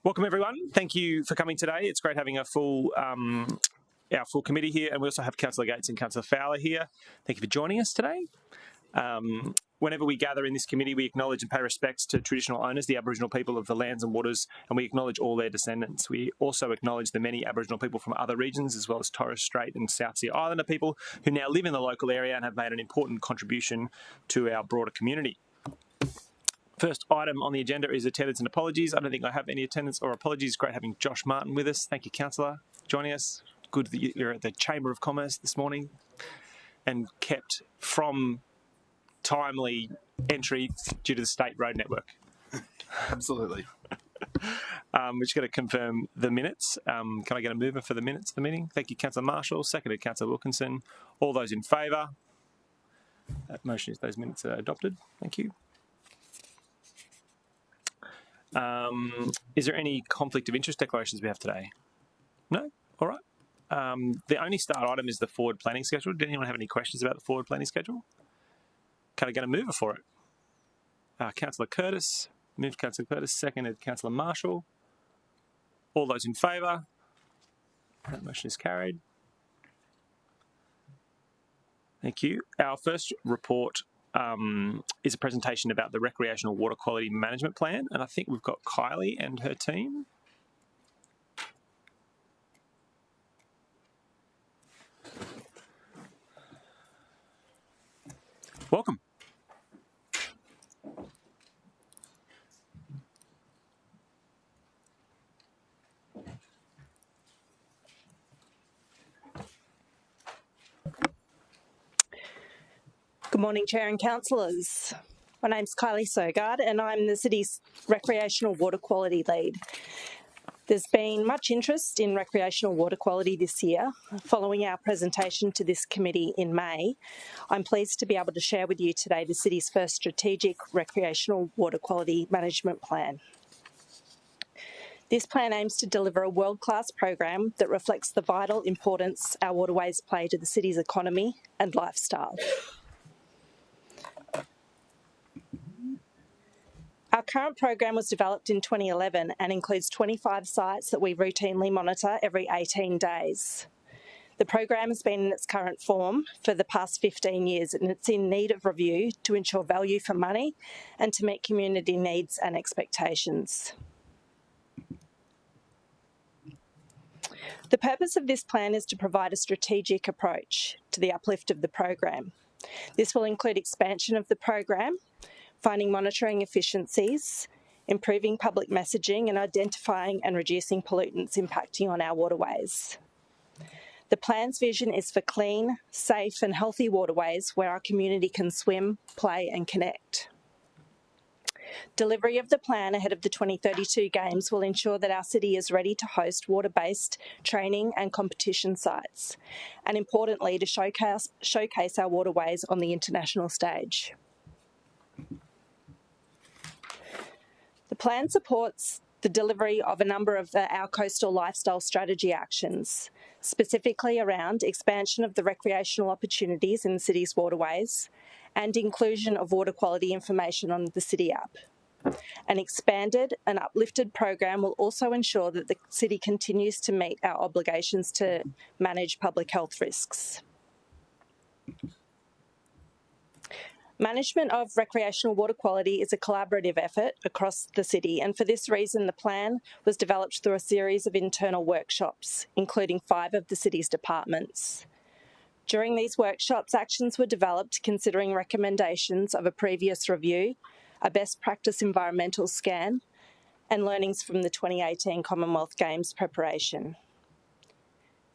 Welcome everyone. Thank you for coming today. It's great having our full committee here, and we also have Councillor Gates and Councillor Fowler here. Thank you for joining us today. Whenever we gather in this committee, we acknowledge and pay respects to traditional owners, the Aboriginal people of the lands and waters, and we acknowledge all their descendants. We also acknowledge the many Aboriginal people from other regions, as well as Torres Strait and South Sea Islander people who now live in the local area and have made an important contribution to our broader community. First item on the agenda is attendance and apologies. I don't think I have any attendance or apologies. Great having Josh Martin with us. Thank you, Councillor, for joining us. Good that you're at the Chamber of Commerce this morning and kept from timely entry due to the state road network. Absolutely. We're just going to confirm the minutes. Can I get a mover for the minutes of the meeting? Thank you, Councillor Marshall. Seconded, Councillor Wilkinson. All those in favour? That motion is those minutes are adopted. Thank you. Is there any conflict of interest declarations we have today? No? All right. The only start item is the forward planning schedule. Did anyone have any questions about the forward planning schedule? Can I get a mover for it? Councillor Curtis. Moved Councillor Curtis. Seconded Councillor Marshall. All those in favour? That motion is carried. Thank you. Our first report is a presentation about the Recreational Water Quality Management Plan, and I think we've got Kylie and her team. Welcome. Good morning, Chair and Councillors. My name's Kylie Sogard and I'm the City's Recreational Water Quality Lead. There's been much interest in recreational water quality this year. Following our presentation to this committee in May, I'm pleased to be able to share with you today the City's first strategic recreational water quality management plan. This plan aims to deliver a world-class program that reflects the vital importance our waterways play to the City's economy and lifestyle. Our current program was developed in 2011 and includes 25 sites that we routinely monitor every 18 days. The program has been in its current form for the past 15 years and it's in need of review to ensure value for money and to meet community needs and expectations. The purpose of this plan is to provide a strategic approach to the uplift of the program. This will include expansion of the program, finding monitoring efficiencies, improving public messaging and identifying and reducing pollutants impacting on our waterways. The plan's vision is for clean, safe and healthy waterways where our community can swim, play and connect. Delivery of the plan ahead of the 2032 Games will ensure that our city is ready to host water-based training and competition sites, and importantly to showcase our waterways on the international stage. The plan supports the delivery of a number of our coastal lifestyle strategy actions, specifically around expansion of the recreational opportunities in the city's waterways and inclusion of water quality information on the City app. An expanded and uplifted program will also ensure that the city continues to meet our obligations to manage public health risks. Management of recreational water quality is a collaborative effort across the city, and for this reason the plan was developed through a series of internal workshops, including 5 of the city's departments. During these workshops, actions were developed considering recommendations of a previous review, a best practice environmental scan, and learnings from the 2018 Commonwealth Games preparation.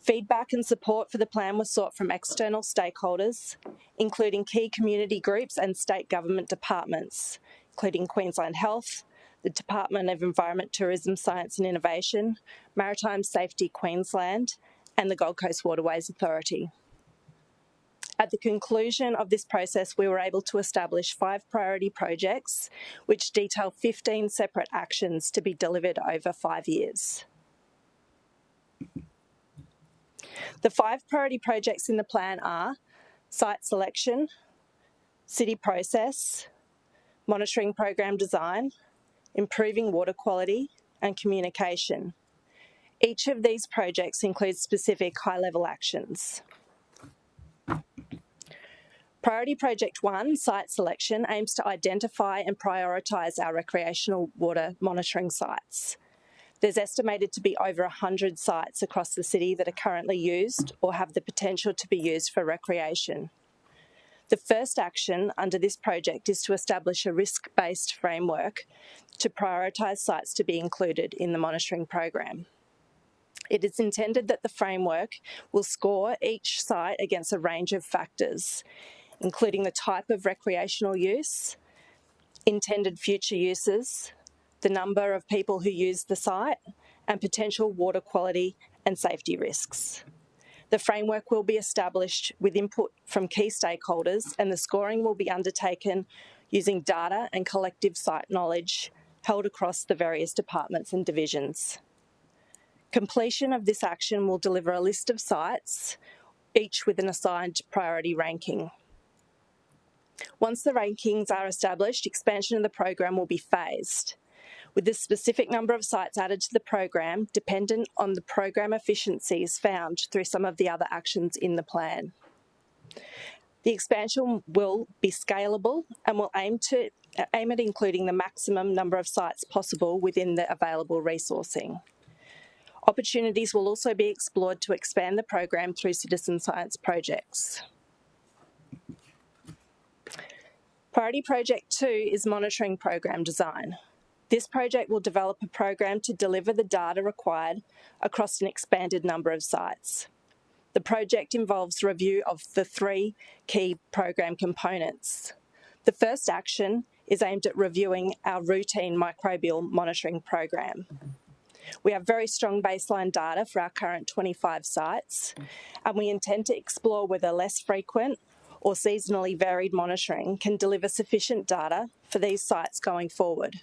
Feedback and support for the plan was sought from external stakeholders, including key community groups and state government departments, including Queensland Health, the Department of Environment, Tourism, Science and Innovation, Maritime Safety Queensland, and the Gold Coast Waterways Authority. At the conclusion of this process, we were able to establish 5 priority projects, which detail 15 separate actions to be delivered over 5 years. The 5 priority projects in the plan are site selection, city process, monitoring program design, improving water quality, and communication. Each of these projects includes specific high-level actions. Priority Project 1, Site Selection, aims to identify and prioritise our recreational water monitoring sites. There's estimated to be over 100 sites across the city that are currently used or have the potential to be used for recreation. The first action under this project is to establish a risk-based framework to prioritise sites to be included in the monitoring program. It is intended that the framework will score each site against a range of factors, including the type of recreational use, intended future uses, the number of people who use the site, and potential water quality and safety risks. The framework will be established with input from key stakeholders, and the scoring will be undertaken using data and collective site knowledge held across the various departments and divisions. Completion of this action will deliver a list of sites, each with an assigned priority ranking. Once the rankings are established, expansion of the program will be phased, with the specific number of sites added to the program dependent on the program efficiencies found through some of the other actions in the plan. The expansion will be scalable and will aim at including the maximum number of sites possible within the available resourcing. Opportunities will also be explored to expand the program through citizen science projects. Priority Project 2 is Monitoring Program Design. This project will develop a program to deliver the data required across an expanded number of sites. The project involves review of the 3 key program components. The first action is aimed at reviewing our routine microbial monitoring program. We have very strong baseline data for our current 25 sites, and we intend to explore whether less frequent or seasonally varied monitoring can deliver sufficient data for these sites going forward.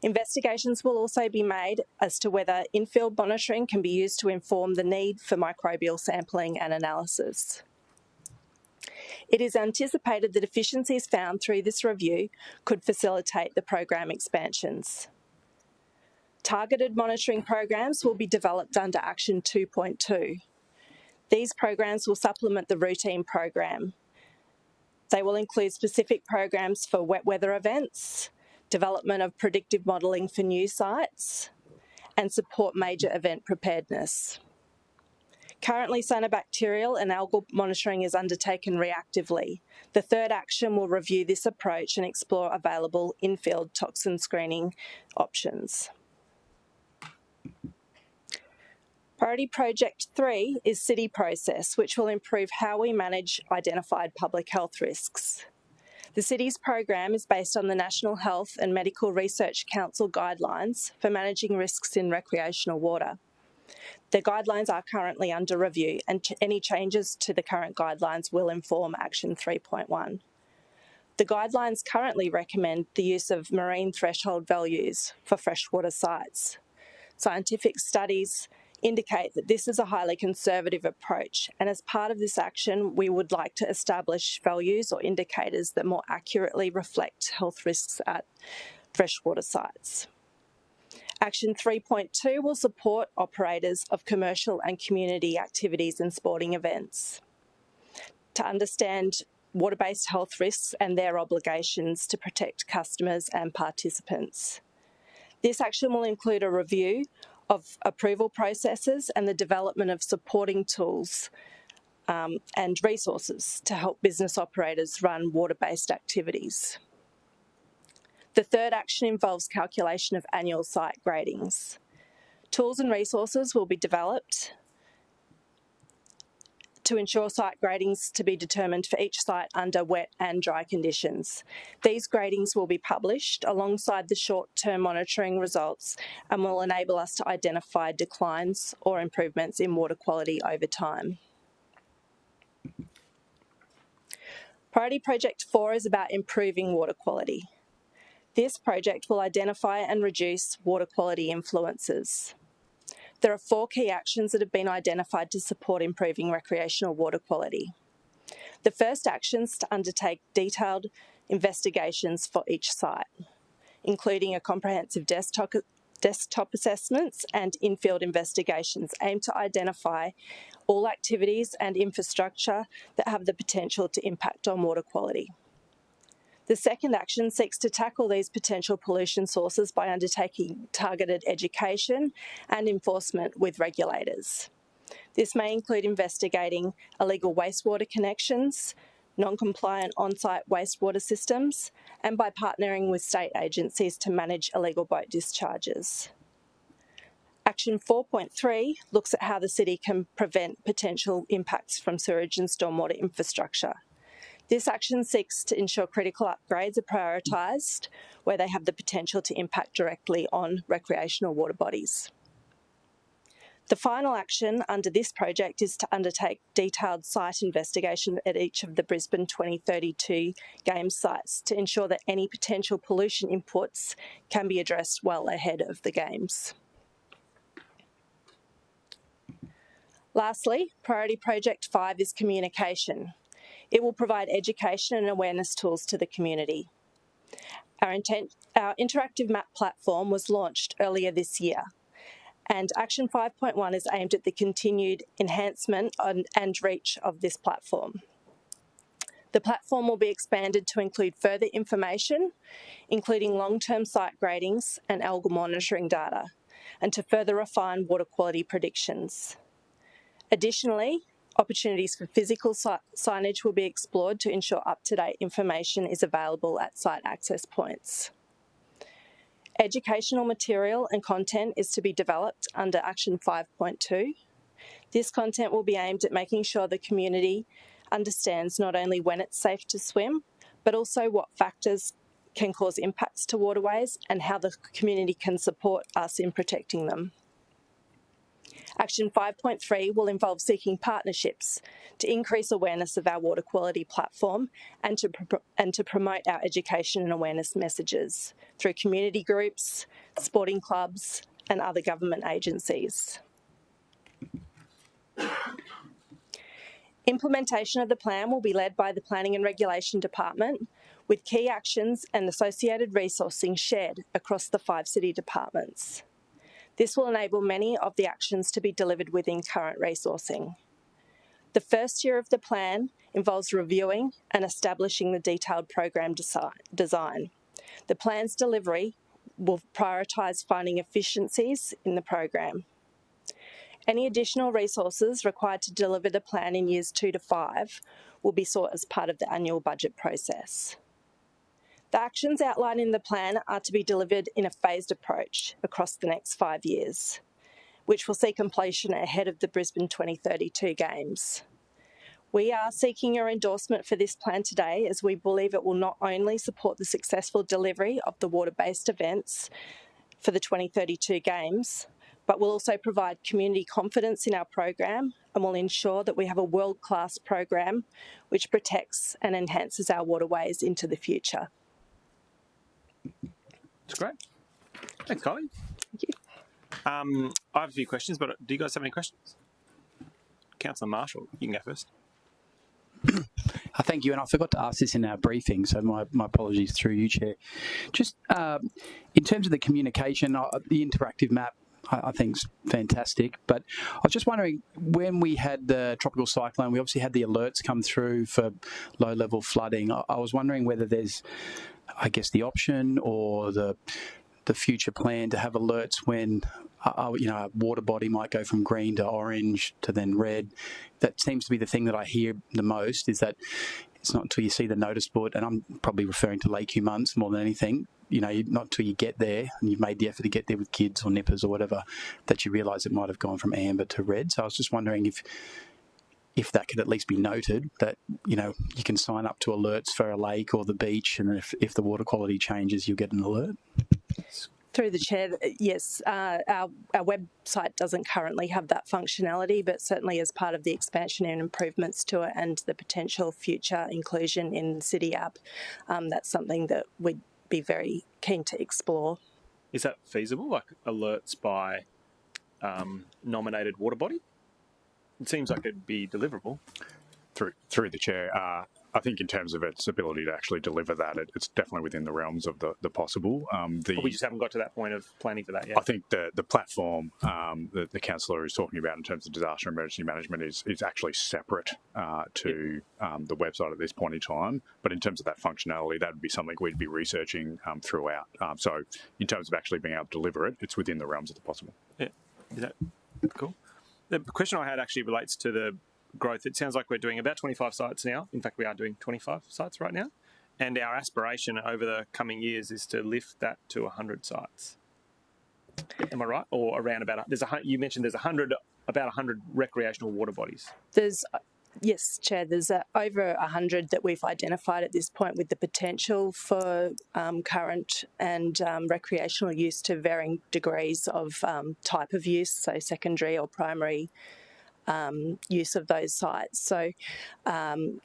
Investigations will also be made as to whether in-field monitoring can be used to inform the need for microbial sampling and analysis. It is anticipated that efficiencies found through this review could facilitate the program expansions. Targeted monitoring programs will be developed under Action 2.2. These programs will supplement the routine program. They will include specific programs for wet weather events, development of predictive modelling for new sites, and support major event preparedness. Currently, cyanobacterial and algal monitoring is undertaken reactively. The third action will review this approach and explore available in-field toxin screening options. Priority Project 3 is City Process, which will improve how we manage identified public health risks. The City's program is based on the National Health and Medical Research Council guidelines for managing risks in recreational water. The guidelines are currently under review, and any changes to the current guidelines will inform Action 3.1. The guidelines currently recommend the use of marine threshold values for freshwater sites. Scientific studies indicate that this is a highly conservative approach, and as part of this action, we would like to establish values or indicators that more accurately reflect health risks at freshwater sites. Action 3.2 will support operators of commercial and community activities and sporting events to understand water-based health risks and their obligations to protect customers and participants. This action will include a review of approval processes and the development of supporting tools and resources to help business operators run water-based activities. The third action involves calculation of annual site gradings. Tools and resources will be developed to ensure site gradings to be determined for each site under wet and dry conditions. These gradings will be published alongside the short-term monitoring results and will enable us to identify declines or improvements in water quality over time. Priority Project 4 is about improving water quality. This project will identify and reduce water quality influences. There are 4 key actions that have been identified to support improving recreational water quality. The first action is to undertake detailed investigations for each site, including a comprehensive desktop assessments and in-field investigations aim to identify all activities and infrastructure that have the potential to impact on water quality. The second action seeks to tackle these potential pollution sources by undertaking targeted education and enforcement with regulators. This may include investigating illegal wastewater connections, non-compliant on-site wastewater systems, and by partnering with state agencies to manage illegal boat discharges. Action 4.3 looks at how the city can prevent potential impacts from sewage and stormwater infrastructure. This action seeks to ensure critical upgrades are prioritised where they have the potential to impact directly on recreational water bodies. The final action under this project is to undertake detailed site investigation at each of the Brisbane 2032 Games sites to ensure that any potential pollution inputs can be addressed well ahead of the Games. Lastly, Priority Project 5 is communication. It will provide education and awareness tools to the community. Our interactive map platform was launched earlier this year, and Action 5.1 is aimed at the continued enhancement and reach of this platform. The platform will be expanded to include further information, including long-term site gradings and algal monitoring data, and to further refine water quality predictions. Additionally, opportunities for physical signage will be explored to ensure up-to-date information is available at site access points. Educational material and content is to be developed under Action 5.2. This content will be aimed at making sure the community understands not only when it's safe to swim, but also what factors can cause impacts to waterways and how the community can support us in protecting them. Action 5.3 will involve seeking partnerships to increase awareness of our water quality platform and to promote our education and awareness messages through community groups, sporting clubs, and other government agencies. Implementation of the plan will be led by the Planning and Regulation Department, with key actions and associated resourcing shared across the 5 city departments. This will enable many of the actions to be delivered within current resourcing. The first year of the plan involves reviewing and establishing the detailed program design. The plan's delivery will prioritise finding efficiencies in the program. Any additional resources required to deliver the plan in years 2 to 5 will be sought as part of the annual budget process. The actions outlined in the plan are to be delivered in a phased approach across the next 5 years, which will see completion ahead of the Brisbane 2032 Games. We are seeking your endorsement for this plan today, as we believe it will not only support the successful delivery of the water-based events for the 2032 Games, but will also provide community confidence in our program and will ensure that we have a world-class program which protects and enhances our waterways into the future. That's great. Thanks, Kylie. Thank you. I have a few questions, but do you guys have any questions? Councillor Marshall, you can go first. Thank you, and I forgot to ask this in our briefing, so my apologies through you, Chair. Just in terms of the communication, the interactive map, I think is fantastic, but I was just wondering, when we had the tropical cyclone, we obviously had the alerts come through for low-level flooding. I was wondering whether there's, I guess, the option or the future plan to have alerts when a water body might go from green to orange to then red. That seems to be the thing that I hear the most, is that it's not until you see the notice board, and I'm probably referring to Lake Humunts more than anything, not until you get there and you've made the effort to get there with kids or nippers or whatever, that you realise it might have gone from amber to red. So I was just wondering if that could at least be noted, that you can sign up to alerts for a lake or the beach, and if the water quality changes, you'll get an alert. Through the Chair, yes, our website doesn't currently have that functionality, but certainly as part of the expansion and improvements to it and the potential future inclusion in the City app, that's something that we'd be very keen to explore. Is that feasible, like alerts by nominated water body? It seems like it'd be deliverable. Through the Chair, I think in terms of its ability to actually deliver that, it's definitely within the realms of the possible. But we just haven't got to that point of planning for that yet. I think the platform that the councillor is talking about in terms of disaster emergency management is actually separate to the website at this point in time. But in terms of that functionality, that would be something we'd be researching throughout. So in terms of actually being able to deliver it, it's within the realms of the possible. Yeah, is that cool? The question I had actually relates to the growth. It sounds like we're doing about 25 sites now. In fact, we are doing 25 sites right now. And our aspiration over the coming years is to lift that to 100 sites. Am I right? Or around about, you mentioned there's about 100 recreational water bodies. Yes, Chair, there's over 100 that we've identified at this point with the potential for current and recreational use to varying degrees of type of use, so secondary or primary use of those sites. So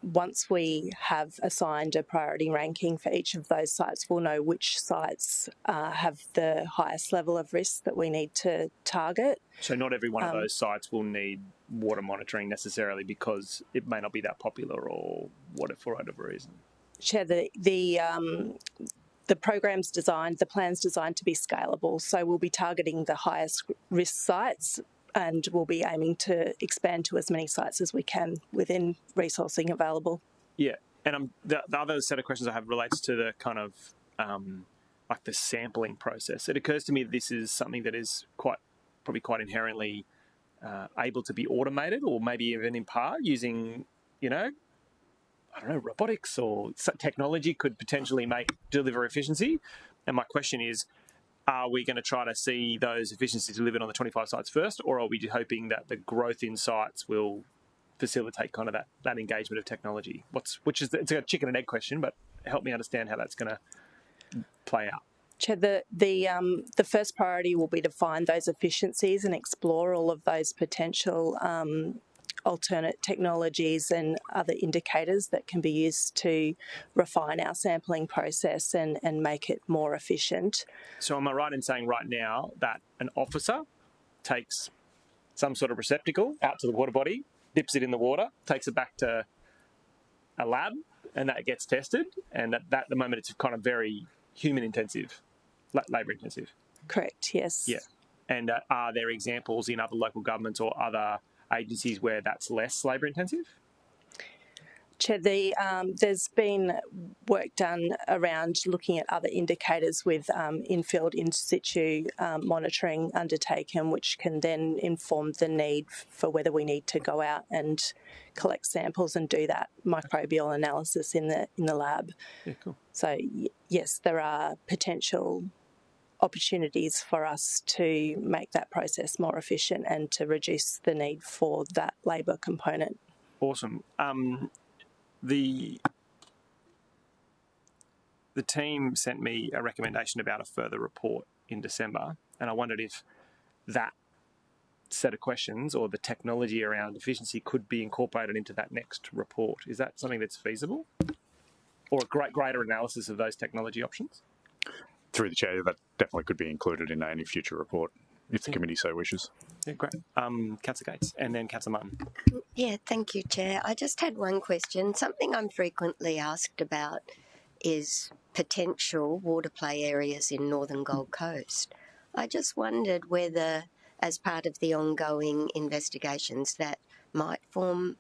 once we have assigned a priority ranking for each of those sites, we'll know which sites have the highest level of risk that we need to target. So not every one of those sites will need water monitoring necessarily because it may not be that popular or for whatever reason. Chair, the program's designed, the plan's designed to be scalable. So we'll be targeting the highest risk sites, and we'll be aiming to expand to as many sites as we can within resourcing available. Yeah, and the other set of questions I have relates to the kind of like the sampling process. It occurs to me that this is something that is probably quite inherently able to be automated, or maybe even in part using, robotics or technology could potentially deliver efficiency. And my question is, are we going to try to see those efficiencies delivered on the 25 sites first, or are we hoping that the growth in sites will facilitate kind of that engagement of technology? It's a chicken and egg question, but help me understand how that's going to play out. Chair, the first priority will be to find those efficiencies and explore all of those potential alternate technologies and other indicators that can be used to refine our sampling process and make it more efficient. So am I right in saying right now that an officer takes some sort of receptacle out to the water body, dips it in the water, takes it back to a lab, and that gets tested, and that at the moment it's kind of very human intensive, labour intensive? Correct, yes. Yeah. And are there examples in other local governments or other agencies where that's less labour intensive? Chair, there's been work done around looking at other indicators with in-field in situ monitoring undertaken, which can then inform the need for whether we need to go out and collect samples and do that microbial analysis in the lab. Yeah, cool. So yes, there are potential opportunities for us to make that process more efficient and to reduce the need for that labour component. Awesome. The team sent me a recommendation about a further report in December, and I wondered if that set of questions or the technology around efficiency could be incorporated into that next report. Is that something that's feasible? Or a greater analysis of those technology options? Through the chair, that definitely could be included in any future report, if the committee so wishes. Yeah, great. Councillor Gates and then Councillor Martin. Yeah, thank you, Chair. I just had one question. Something I'm frequently asked about is potential water play areas in Northern Gold Coast. I just wondered whether, as part of the ongoing investigations, that might form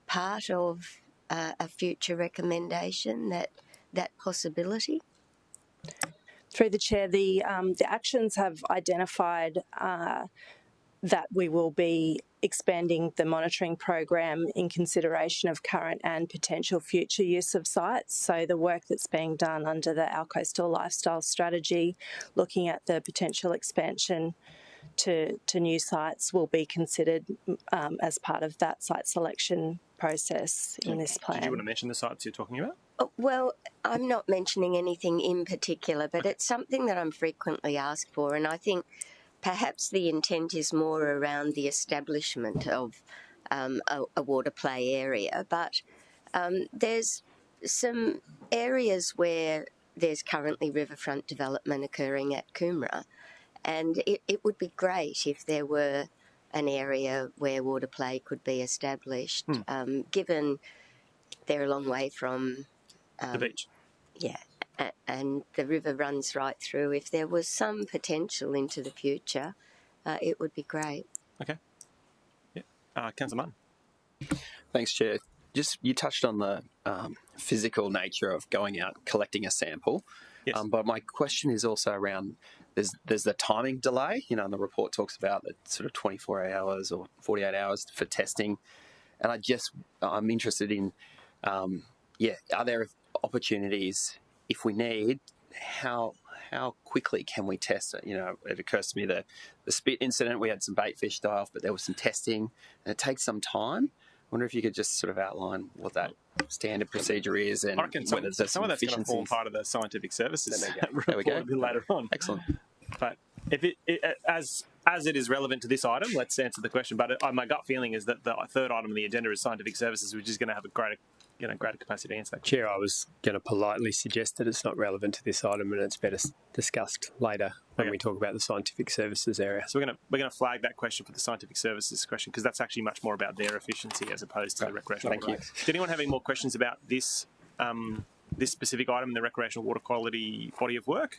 part of a future recommendation, that possibility. Through the Chair, the actions have identified that we will be expanding the monitoring program in consideration of current and potential future use of sites. So the work that's being done under Our Coastal Lifestyle Strategy, looking at the potential expansion to new sites, will be considered as part of that site selection process in this plan. Did you want to mention the sites you're talking about? Well, I'm not mentioning anything in particular, but it's something that I'm frequently asked for, and I think perhaps the intent is more around the establishment of a water play area, but there's some areas where there's currently riverfront development occurring at Coomera, and it would be great if there were an area where water play could be established, given they're a long way from the beach. Yeah, and the river runs right through. If there was some potential into the future, it would be great. Okay. Yeah. Councillor Martin. Thanks, Chair. Just you touched on the physical nature of going out collecting a sample. Yes. But my question is also around there's the timing delay. You know, and the report talks about the sort of 24 hours or 48 hours for testing, and I'm interested in are there opportunities if we need how quickly can we test it? You know, it occurs to me the spit incident, we had some bait fish die off, but there was some testing and it takes some time. I wonder if you could just sort of outline what that standard procedure is and I reckon whether there's some of that's going to form efficiencies. part of the scientific services There we go. report a bit later on. Excellent. But if as it is relevant to this item, let's answer the question. But my gut feeling is that the third item on the agenda is scientific services, which is going to have a greater capacity to answer that question. Chair, I was going to politely suggest that it's not relevant to this item and it's better discussed later when we talk about the scientific services area. So we're going to flag that question for the scientific services question because that's actually much more about their efficiency as opposed to the recreational. Thank you. Did anyone have any more questions about this this specific item in the recreational water quality body of work?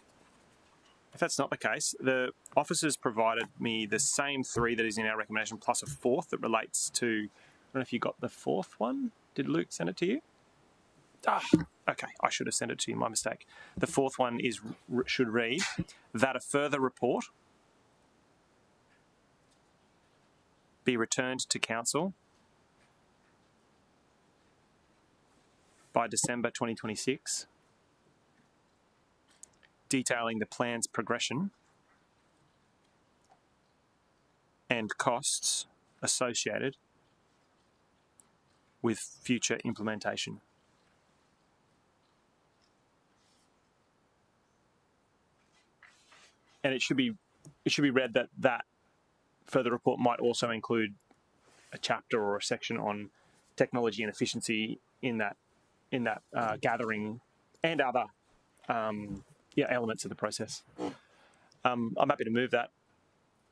If that's not the case, the officers provided me the same three that is in our recommendation plus a fourth that relates to, I don't know if you got the fourth one. Did Luke send it to you? Okay, I should have sent it to you, my mistake. The fourth one should read that a further report be returned to Council by December 2026, detailing the plan's progression and costs associated with future implementation. And it should be read that further report might also include a chapter or a section on technology and efficiency in that gathering and other elements of the process. I'm happy to move that,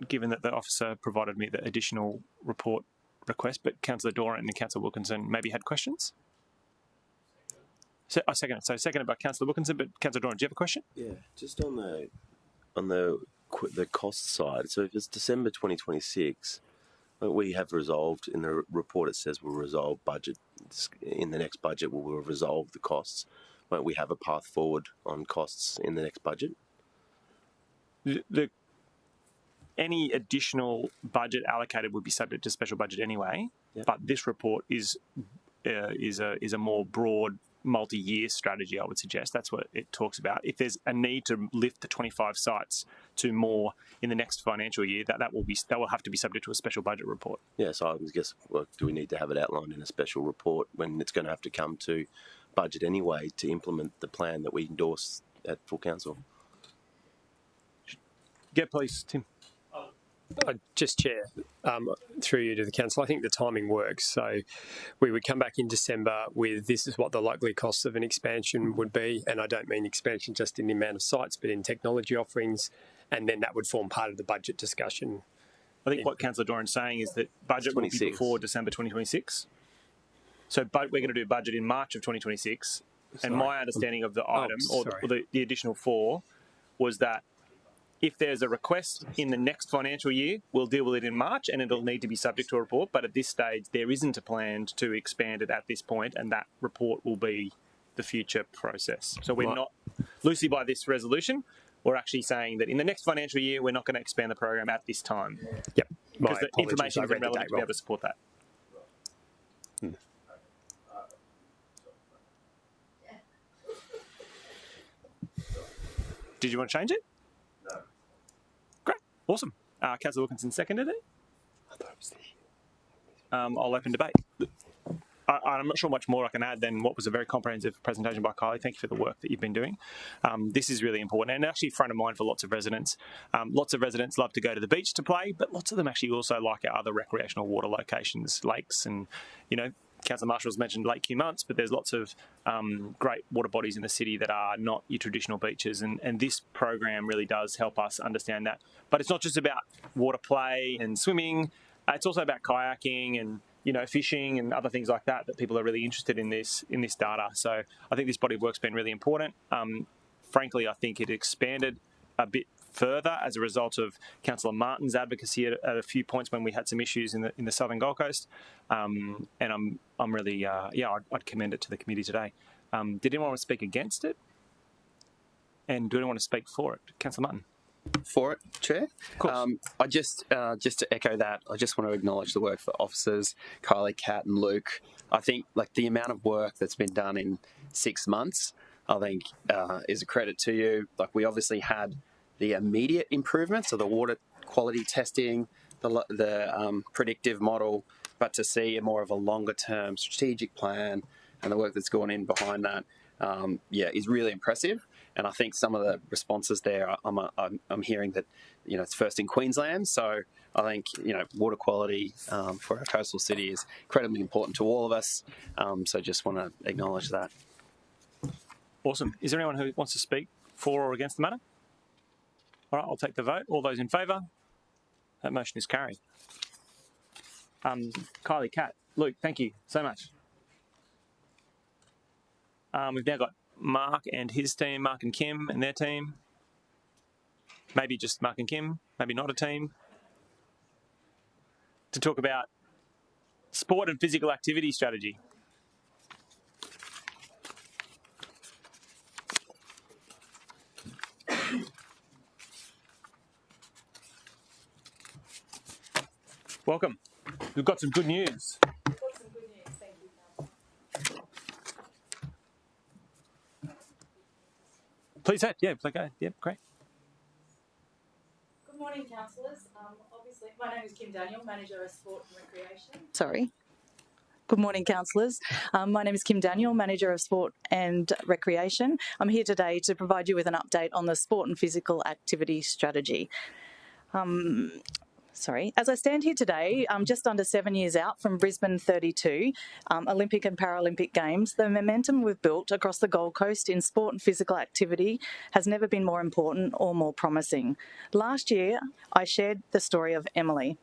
given that the officer provided me the additional report request, but Councillor Doran and Councillor Wilkinson maybe had questions. So I second it. So seconded by Councillor Wilkinson, but Councillor Doran, do you have a question? Yeah, just on the cost side. So if it's December 2026, we have resolved in the report. It says we'll resolve budget in the next budget. We'll resolve the costs. Won't we have a path forward on costs in the next budget? Any additional budget allocated would be subject to special budget anyway. Yeah. But this report is a more broad, multi-year strategy. I would suggest that's what it talks about. If there's a need to lift the 25 sites to more in the next financial year, that will have to be subject to a special budget report. Yeah. So I guess, do we need to have it outlined in a special report when it's going to have to come to budget anyway to implement the plan that we endorse at full council? Yeah, please, Tim. Just Chair, through you to the council, I think the timing works. So we would come back in December with this is what the likely costs of an expansion would be, and I don't mean expansion just in the amount of sites, but in technology offerings, and then that would form part of the budget discussion. I think what Councillor Doran's saying is that budget will be before December 2026. So we're going to do budget in March of 2026, and my understanding of the item or the additional four was that if there's a request in the next financial year, we'll deal with it in March and it'll need to be subject to a report. But at this stage, there isn't a plan to expand it at this point, and that report will be the future process. So we're not, loosely by this resolution, we're actually saying that in the next financial year, we're not going to expand the program at this time. Yep. Because the information isn't relevant to be able to support that. Did you want to change it? No. Great. Awesome. Councillor Wilkinson seconded it. I thought it was I'll open debate. I'm not sure much more I can add than what was a very comprehensive presentation by Kylie. Thank you for the work that you've been doing. This is really important and actually front of mind for lots of residents. Lots of residents love to go to the beach to play, but lots of them actually also like our other recreational water locations, lakes, and, Councillor Marshall's mentioned Lake Cummunts, but there's lots of great water bodies in the city that are not your traditional beaches, and this program really does help us understand that. But it's not just about water play and swimming. It's also about kayaking and, fishing and other things like that people are really interested in this data. So I think this body of work's been really important. Frankly, I think it expanded a bit further as a result of Councillor Martin's advocacy at a few points when we had some issues in the southern Gold Coast. And I'm really I'd commend it to the committee today. Did anyone want to speak against it? And do anyone want to speak for it? Councillor Martin. For it, Chair. Of course. I just to echo that, I just want to acknowledge the work for officers, Kylie, Kat and Luke. I think the amount of work that's been done in 6 months, I think is a credit to you. We obviously had the immediate improvements of the water quality testing, the predictive model, but to see more of a longer term strategic plan and the work that's gone in behind that, is really impressive. And I think some of the responses there, I'm hearing that, it's first in Queensland. So I think, water quality for our coastal city is incredibly important to all of us. So just want to acknowledge that. Awesome. Is there anyone who wants to speak for or against the matter? All right, I'll take the vote. All those in favour? That motion is carried. Kylie, Kat, Luke, thank you so much. We've now got Mark and his team, Mark and Kim and their team. Maybe just Mark and Kim, maybe not a team. To talk about sport and physical activity strategy. Welcome. We've got some good news. Please, yeah, okay, yeah, great. Good morning, councillors. Obviously, my name is Kim Daniel, Manager of Sport and Recreation. Good morning, councillors. My name is Kim Daniel, Manager of Sport and Recreation. I'm here today to provide you with an update on the sport and physical activity strategy. As I stand here today, just under 7 years out from Brisbane 32 Olympic and Paralympic Games, the momentum we've built across the Gold Coast in sport and physical activity has never been more important or more promising. Last year, I shared the story of Emily.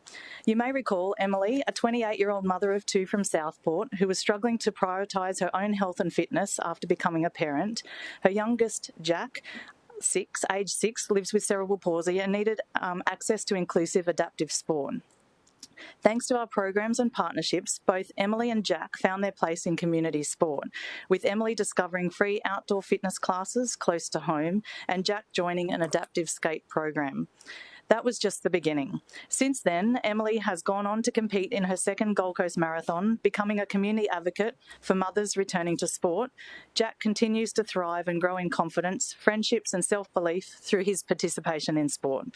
You may recall Emily, a 28-year-old mother of 2 from Southport, who was struggling to prioritise her own health and fitness after becoming a parent. Her youngest, Jack, age 6, lives with cerebral palsy and needed access to inclusive adaptive sport. Thanks to our programs and partnerships, both Emily and Jack found their place in community sport, with Emily discovering free outdoor fitness classes close to home and Jack joining an adaptive skate program. That was just the beginning. Since then, Emily has gone on to compete in her second Gold Coast Marathon, becoming a community advocate for mothers returning to sport. Jack continues to thrive and grow in confidence, friendships and self-belief through his participation in sport.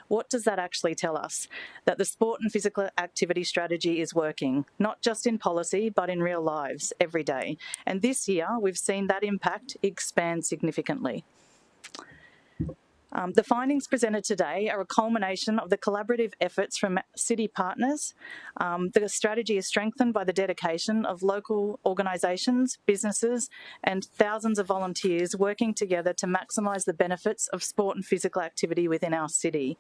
What does that actually tell us? That the sport and physical activity strategy is working, not just in policy, but in real lives every day. And this year, we've seen that impact expand significantly. The findings presented today are a culmination of the collaborative efforts from city partners. The strategy is strengthened by the dedication of local organisations, businesses and thousands of volunteers working together to maximise the benefits of sport and physical activity within our city.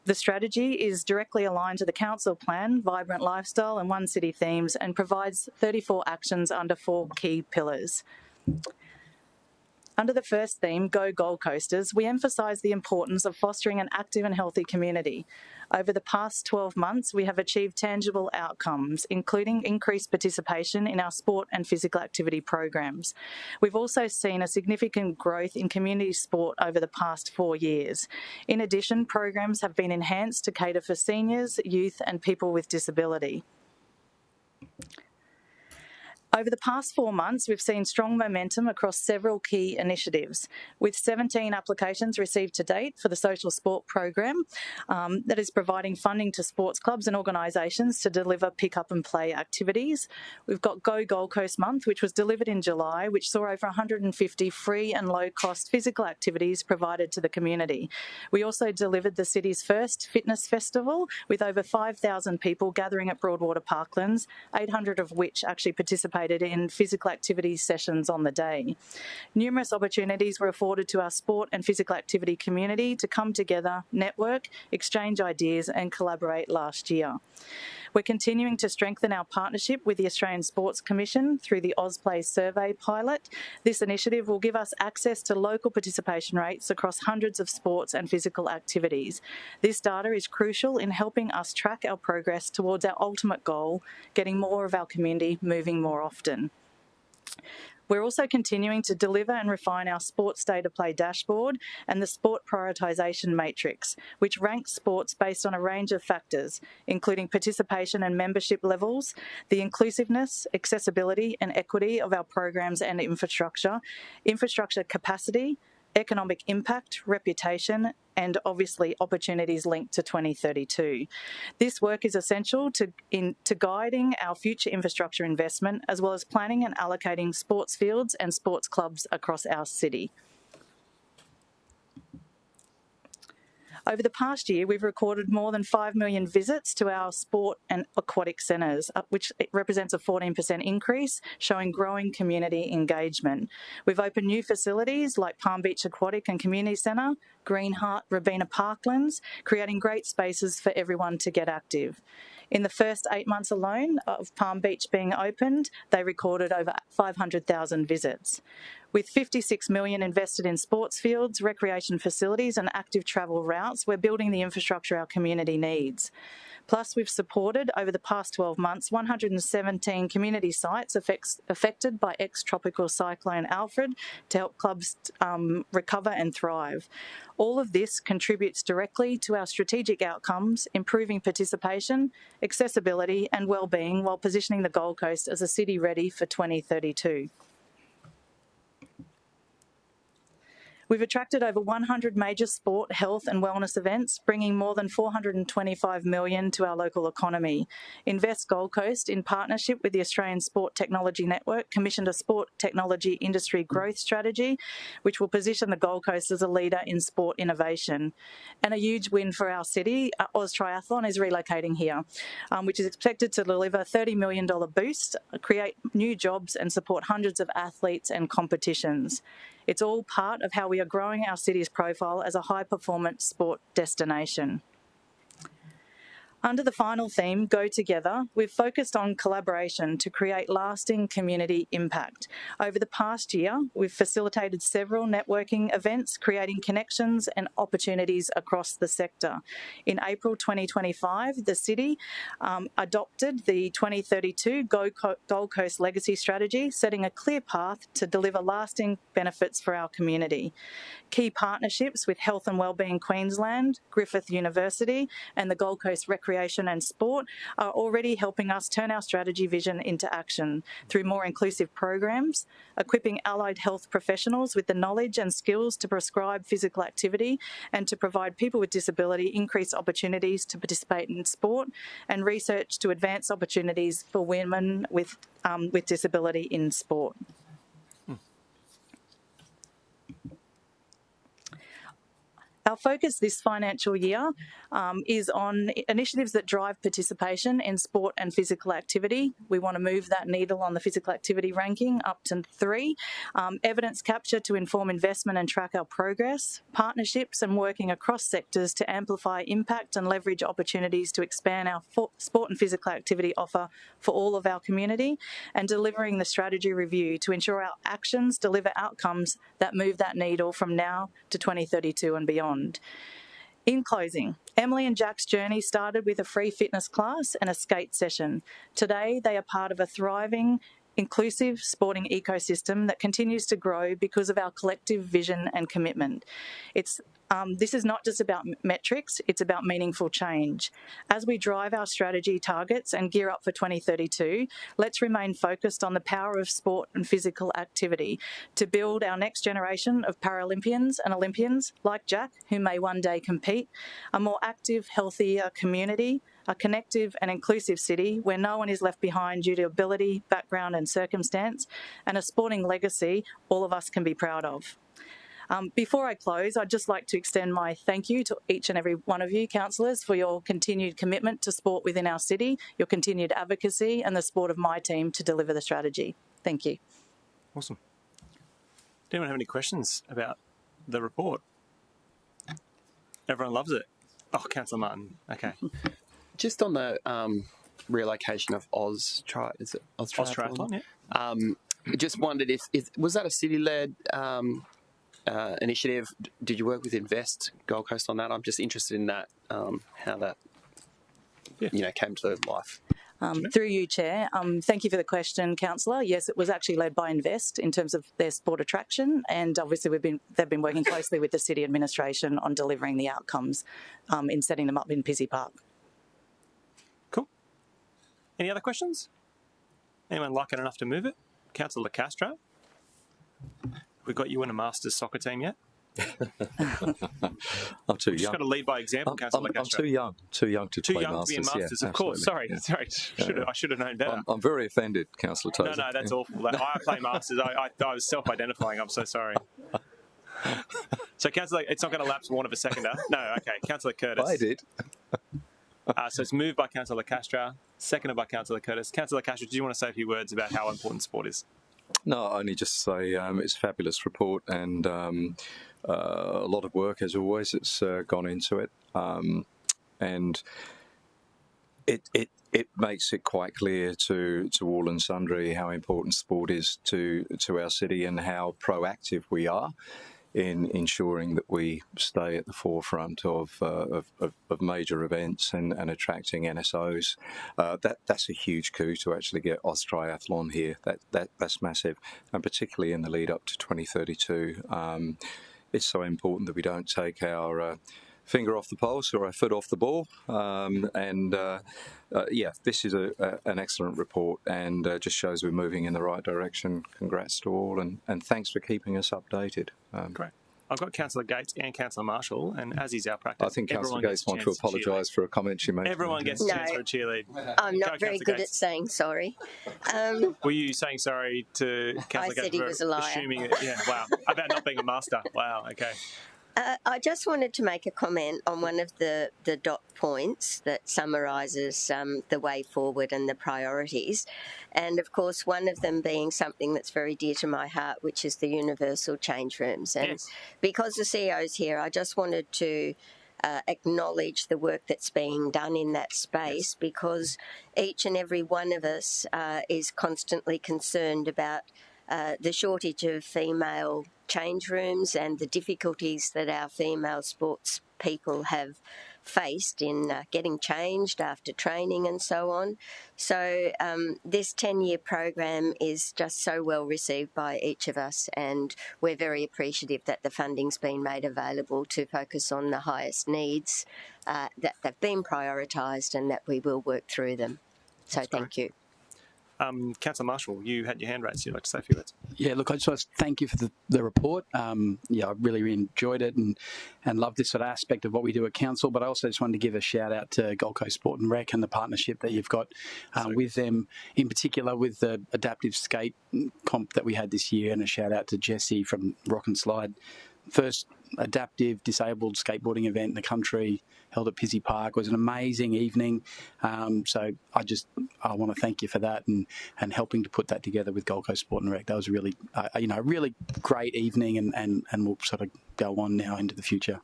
The strategy is directly aligned to the council plan, Vibrant Lifestyle and One City Themes, and provides 34 actions under 4 key pillars. Under the first theme, Go Gold Coasters, we emphasise the importance of fostering an active and healthy community. Over the past 12 months, we have achieved tangible outcomes, including increased participation in our sport and physical activity programs. We've also seen a significant growth in community sport over the past 4 years. In addition, programs have been enhanced to cater for seniors, youth and people with disability. Over the past 4 months, we've seen strong momentum across several key initiatives, with 17 applications received to date for the social sport program that is providing funding to sports clubs and organisations to deliver pick-up and play activities. We've got Go Gold Coast Month, which was delivered in July, which saw over 150 free and low-cost physical activities provided to the community. We also delivered the city's first fitness festival, with over 5,000 people gathering at Broadwater Parklands, 800 of which actually participated in physical activity sessions on the day. Numerous opportunities were afforded to our sport and physical activity community to come together, network, exchange ideas and collaborate last year. We're continuing to strengthen our partnership with the Australian Sports Commission through the AusPlay survey pilot. This initiative will give us access to local participation rates across hundreds of sports and physical activities. This data is crucial in helping us track our progress towards our ultimate goal, getting more of our community moving more often. We're also continuing to deliver and refine our sports data play dashboard and the sport prioritisation matrix, which ranks sports based on a range of factors, including participation and membership levels, the inclusiveness, accessibility and equity of our programs and infrastructure, infrastructure capacity, economic impact, reputation, and obviously opportunities linked to 2032. This work is essential to guiding our future infrastructure investment, as well as planning and allocating sports fields and sports clubs across our city. Over the past year, we've recorded more than 5 million visits to our sport and aquatic centres, which represents a 14% increase, showing growing community engagement. We've opened new facilities like Palm Beach Aquatic and Community Centre, Greenheart, Robina Parklands, creating great spaces for everyone to get active. In the first 8 months alone of Palm Beach being opened, they recorded over 500,000 visits. With 56 million invested in sports fields, recreation facilities and active travel routes, we're building the infrastructure our community needs. Plus, we've supported, over the past 12 months, 117 community sites affected by ex-tropical cyclone Alfred to help clubs recover and thrive. All of this contributes directly to our strategic outcomes, improving participation, accessibility and wellbeing, while positioning the Gold Coast as a city ready for 2032. We've attracted over 100 major sport, health and wellness events, bringing more than $425 million to our local economy. Invest Gold Coast, in partnership with the Australian Sport Technology Network, commissioned a sport technology industry growth strategy, which will position the Gold Coast as a leader in sport innovation. And a huge win for our city, Oz Triathlon is relocating here, which is expected to deliver a $30 million boost, create new jobs and support hundreds of athletes and competitions. It's all part of how we are growing our city's profile as a high-performance sport destination. Under the final theme, Go Together, we've focused on collaboration to create lasting community impact. Over the past year, we've facilitated several networking events, creating connections and opportunities across the sector. In April 2025, the city adopted the 2032 Gold Coast Legacy Strategy, setting a clear path to deliver lasting benefits for our community. Key partnerships with Health and Wellbeing Queensland, Griffith University and the Gold Coast Recreation and Sport are already helping us turn our strategy vision into action through more inclusive programs, equipping allied health professionals with the knowledge and skills to prescribe physical activity and to provide people with disability increased opportunities to participate in sport, and research to advance opportunities for women with disability in sport. Our focus this financial year is on initiatives that drive participation in sport and physical activity. We want to move that needle on the physical activity ranking up to 3. Evidence capture to inform investment and track our progress. Partnerships and working across sectors to amplify impact and leverage opportunities to expand our sport and physical activity offer for all of our community. And delivering the strategy review to ensure our actions deliver outcomes that move that needle from now to 2032 and beyond. In closing, Emily and Jack's journey started with a free fitness class and a skate session. Today, they are part of a thriving, inclusive sporting ecosystem that continues to grow because of our collective vision and commitment. This is not just about metrics, it's about meaningful change. As we drive our strategy targets and gear up for 2032, let's remain focused on the power of sport and physical activity to build our next generation of Paralympians and Olympians like Jack, who may one day compete, a more active, healthier community, a connective and inclusive city where no one is left behind due to ability, background and circumstance, and a sporting legacy all of us can be proud of. Before I close, I'd just like to extend my thank you to each and every one of you, councillors, for your continued commitment to sport within our city, your continued advocacy and the support of my team to deliver the strategy. Thank you. Awesome. Do anyone have any questions about the report? Everyone loves it. Oh, Councillor Martin. Okay. Just on the relocation of Oz Triathlon. Yeah. Just wondered if was that a city-led initiative? Did you work with Invest Gold Coast on that? I'm just interested in that, how that came to life. Through you, Chair. Thank you for the question, Councillor. Yes, it was actually led by Invest in terms of their sport attraction, and obviously they've been working closely with the city administration on delivering the outcomes in setting them up in Pizzey Park. Cool. Any other questions? Anyone like it enough to move it? Councillor Castro, we got you in a Masters soccer team yet? I'm too Just young. got to lead by example, Councillor I'm Castro. too young to play young Masters. to be in Masters, yeah, of course. Sorry. absolutely. I should have known better. I'm very offended, Councillor Tozer. No, that's awful. I play Masters. I was self-identifying. I'm so sorry. So, Councillor, it's not going to lapse one of a seconder. No, okay. Councillor Curtis. I did. So it's moved by Councillor Castro, seconded by Councillor Curtis. Councillor Castro, do you want to say a few words about how important sport is? No, only just say it's a fabulous report and a lot of work, as always, that's gone into it. And it makes it quite clear to all and sundry how important sport is to our city and how proactive we are in ensuring that we stay at the forefront of major events and attracting NSOs. That's a huge coup to actually get Oz Triathlon here. That's massive, and particularly in the lead up to 2032. It's so important that we don't take our finger off the pulse or our foot off the ball. This is an excellent report and just shows we're moving in the right direction. Congrats to all, and thanks for keeping us updated. Great. I've got Councillor Gates and Councillor Marshall, and as is our practice, I think Councillor Gates wants to apologise for a comment she made. Everyone gets a chance for a cheerlead. I'm not very good at saying sorry. Were you saying sorry to Councillor Gates? I said he was a liar. Assuming wow, about not being a master. Wow, okay. I just wanted to make a comment on one of the dot points that summarises the way forward and the priorities. And, of course, one of them being something that's very dear to my heart, which is the universal change rooms. And because the CEO's here, I just wanted to acknowledge the work that's being done in that space because each and every one of us is constantly concerned about the shortage of female change rooms and the difficulties that our female sports people have faced in getting changed after training and so on. So this 10-year program is just so well received by each of us, and we're very appreciative that the funding's been made available to focus on the highest needs, that they've been prioritised and that we will work through them. So thank you. Councillor Marshall, you had your hand raised. You'd like to say a few words? Yeah, look, I just want to thank you for the report. I really enjoyed it and love this sort of aspect of what we do at Council, but I also just wanted to give a shout out to Gold Coast Sport and Rec and the partnership that you've got with them, in particular with the adaptive skate comp that we had this year, and a shout out to Jesse from Rock and Slide. First adaptive disabled skateboarding event in the country, held at Pizzey Park. It was an amazing evening. So I want to thank you for that and helping to put that together with Gold Coast Sport and Rec. That was really, a really great evening and we'll sort of go on now into the future.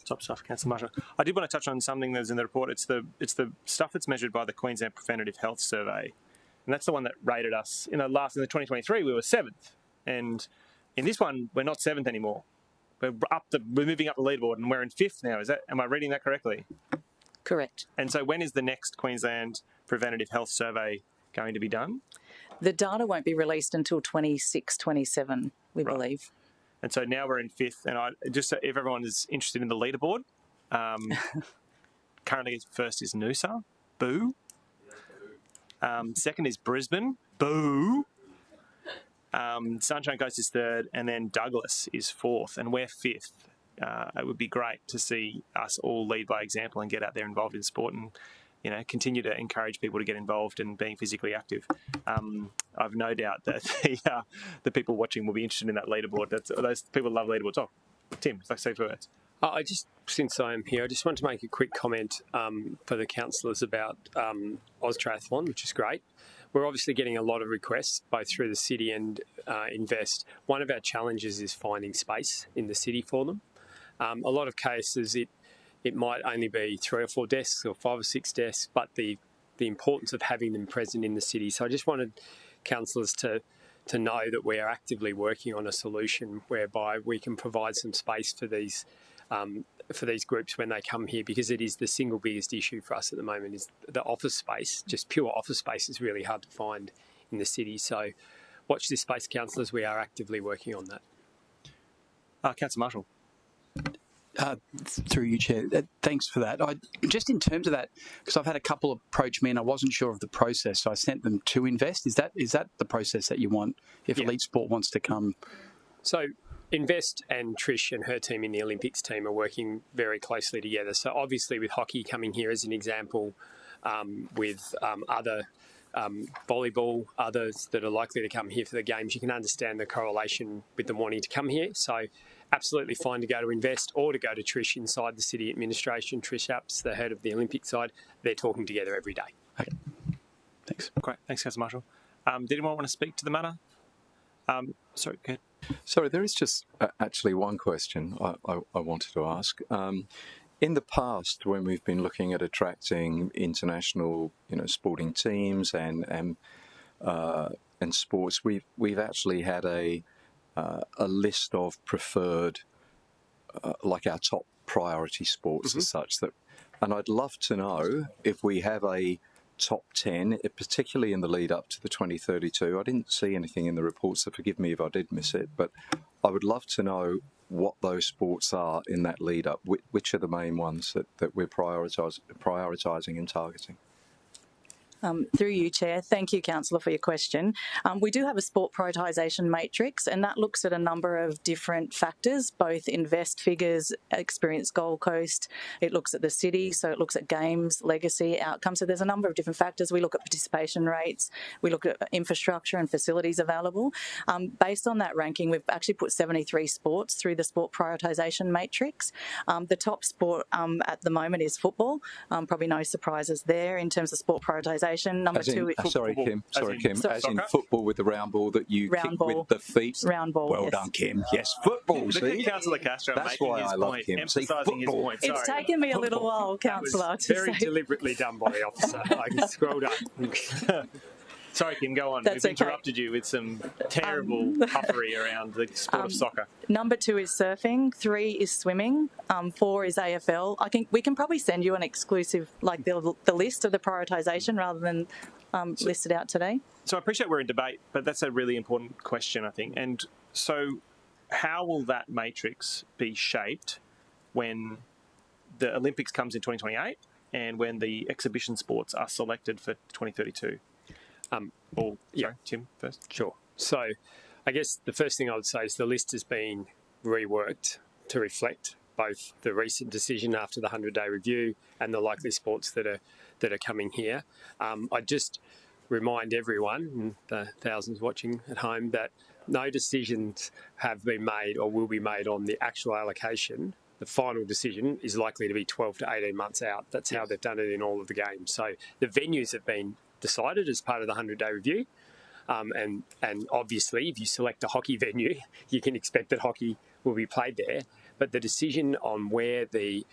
Top stuff, Councillor Marshall. I did want to touch on something that's in the report. It's the stuff that's measured by the Queensland Preventative Health Survey, and that's the one that rated us in the 2023. We were 7th, and in this one we're not 7th anymore. We're moving up the leaderboard and we're in 5th now. Am I reading that correctly? Correct. And so when is the next Queensland Preventative Health Survey going to be done? The data won't be released until 26-27, we believe. And so now we're in 5th, and just if everyone is interested in the leaderboard, currently first is Noosa, boo. Second is Brisbane, boo. Sunshine Coast is 3rd, and then Douglas is 4th, and we're 5th. It would be great to see us all lead by example and get out there involved in sport and, continue to encourage people to get involved in being physically active. I've no doubt that the people watching will be interested in that leaderboard. Those people love leaderboards. Oh, Tim, say a few words. Since I am here, I just want to make a quick comment for the councillors about Oz Triathlon, which is great. We're obviously getting a lot of requests, both through the city and Invest. One of our challenges is finding space in the city for them. A lot of cases, it might only be 3 or 4 desks or 5 or 6 desks, but the the importance of having them present in the city. So I just wanted councillors to know that we are actively working on a solution whereby we can provide some space for these groups when they come here, because it is the single biggest issue for us at the moment is the office space. Just pure office space is really hard to find in the city. So watch this space, councillors. We are actively working on that. Councillor Marshall. Through you, Chair. Thanks for that. Just in terms of that, because I've had a couple approach me and I wasn't sure of the process, so I sent them to Invest. Is that the process that you want if Elite Sport wants to come? So Invest and Trish and her team in the Olympics team are working very closely together. So obviously with hockey coming here as an example, with other volleyball, others that are likely to come here for the games, you can understand the correlation with them wanting to come here. So absolutely fine to go to Invest or to go to Trish inside the city administration. Trish Apps, the head of the Olympic side, they're talking together every day. Okay. Thanks. Great. Thanks, Councillor Marshall. Did anyone want to speak to the matter? Sorry, go ahead. Sorry, there is just actually one question I wanted to ask. In the past, when we've been looking at attracting international, sporting teams and sports, we've actually had a list of preferred, like our top priority sports as such. And I'd love to know if we have a top 10, particularly in the lead up to the 2032. I didn't see anything in the report, so forgive me if I did miss it, but I would love to know what those sports are in that lead up. Which are the main ones that we're prioritising and targeting? Through you, Chair. Thank you, Councillor, for your question. We do have a sport prioritisation matrix, and that looks at a number of different factors, both Invest figures, Experience Gold Coast. It looks at the city, so it looks at games, legacy, outcomes. So there's a number of different factors. We look at participation rates. We look at infrastructure and facilities available. Based on that ranking, we've actually put 73 sports through the sport prioritisation matrix. The top sport at the moment is football. Probably no surprises there in terms of sport prioritisation. Number two, sorry, Kim. As in football with the round ball that you kick with the feet. Round ball. Well done, Kim. Yes, football. Look at Councillor Castro making his point, emphasising his point. It's taken me a little while, Councillor. Very deliberately done by the officer. I scrolled up. Sorry, Kim, go on. We've interrupted you with some terrible puffery around the sport of soccer. Number 2 is surfing. 3 is swimming. 4 is AFL. I think we can probably send you an exclusive, like the list of the prioritisation rather than listed out today. So I appreciate we're in debate, but that's a really important question, I think. And so how will that matrix be shaped when the Olympics comes in 2028 and when the exhibition sports are selected for 2032? Tim first. Sure. So I guess the first thing I would say is the list has been reworked to reflect both the recent decision after the 100-day review and the likely sports that are coming here. I just remind everyone, and the thousands watching at home, that no decisions have been made or will be made on the actual allocation. The final decision is likely to be 12 to 18 months out. That's how they've done it in all of the games. So the venues have been decided as part of the 100-day review. And obviously, if you select a hockey venue, you can expect that hockey will be played there. But the decision on where the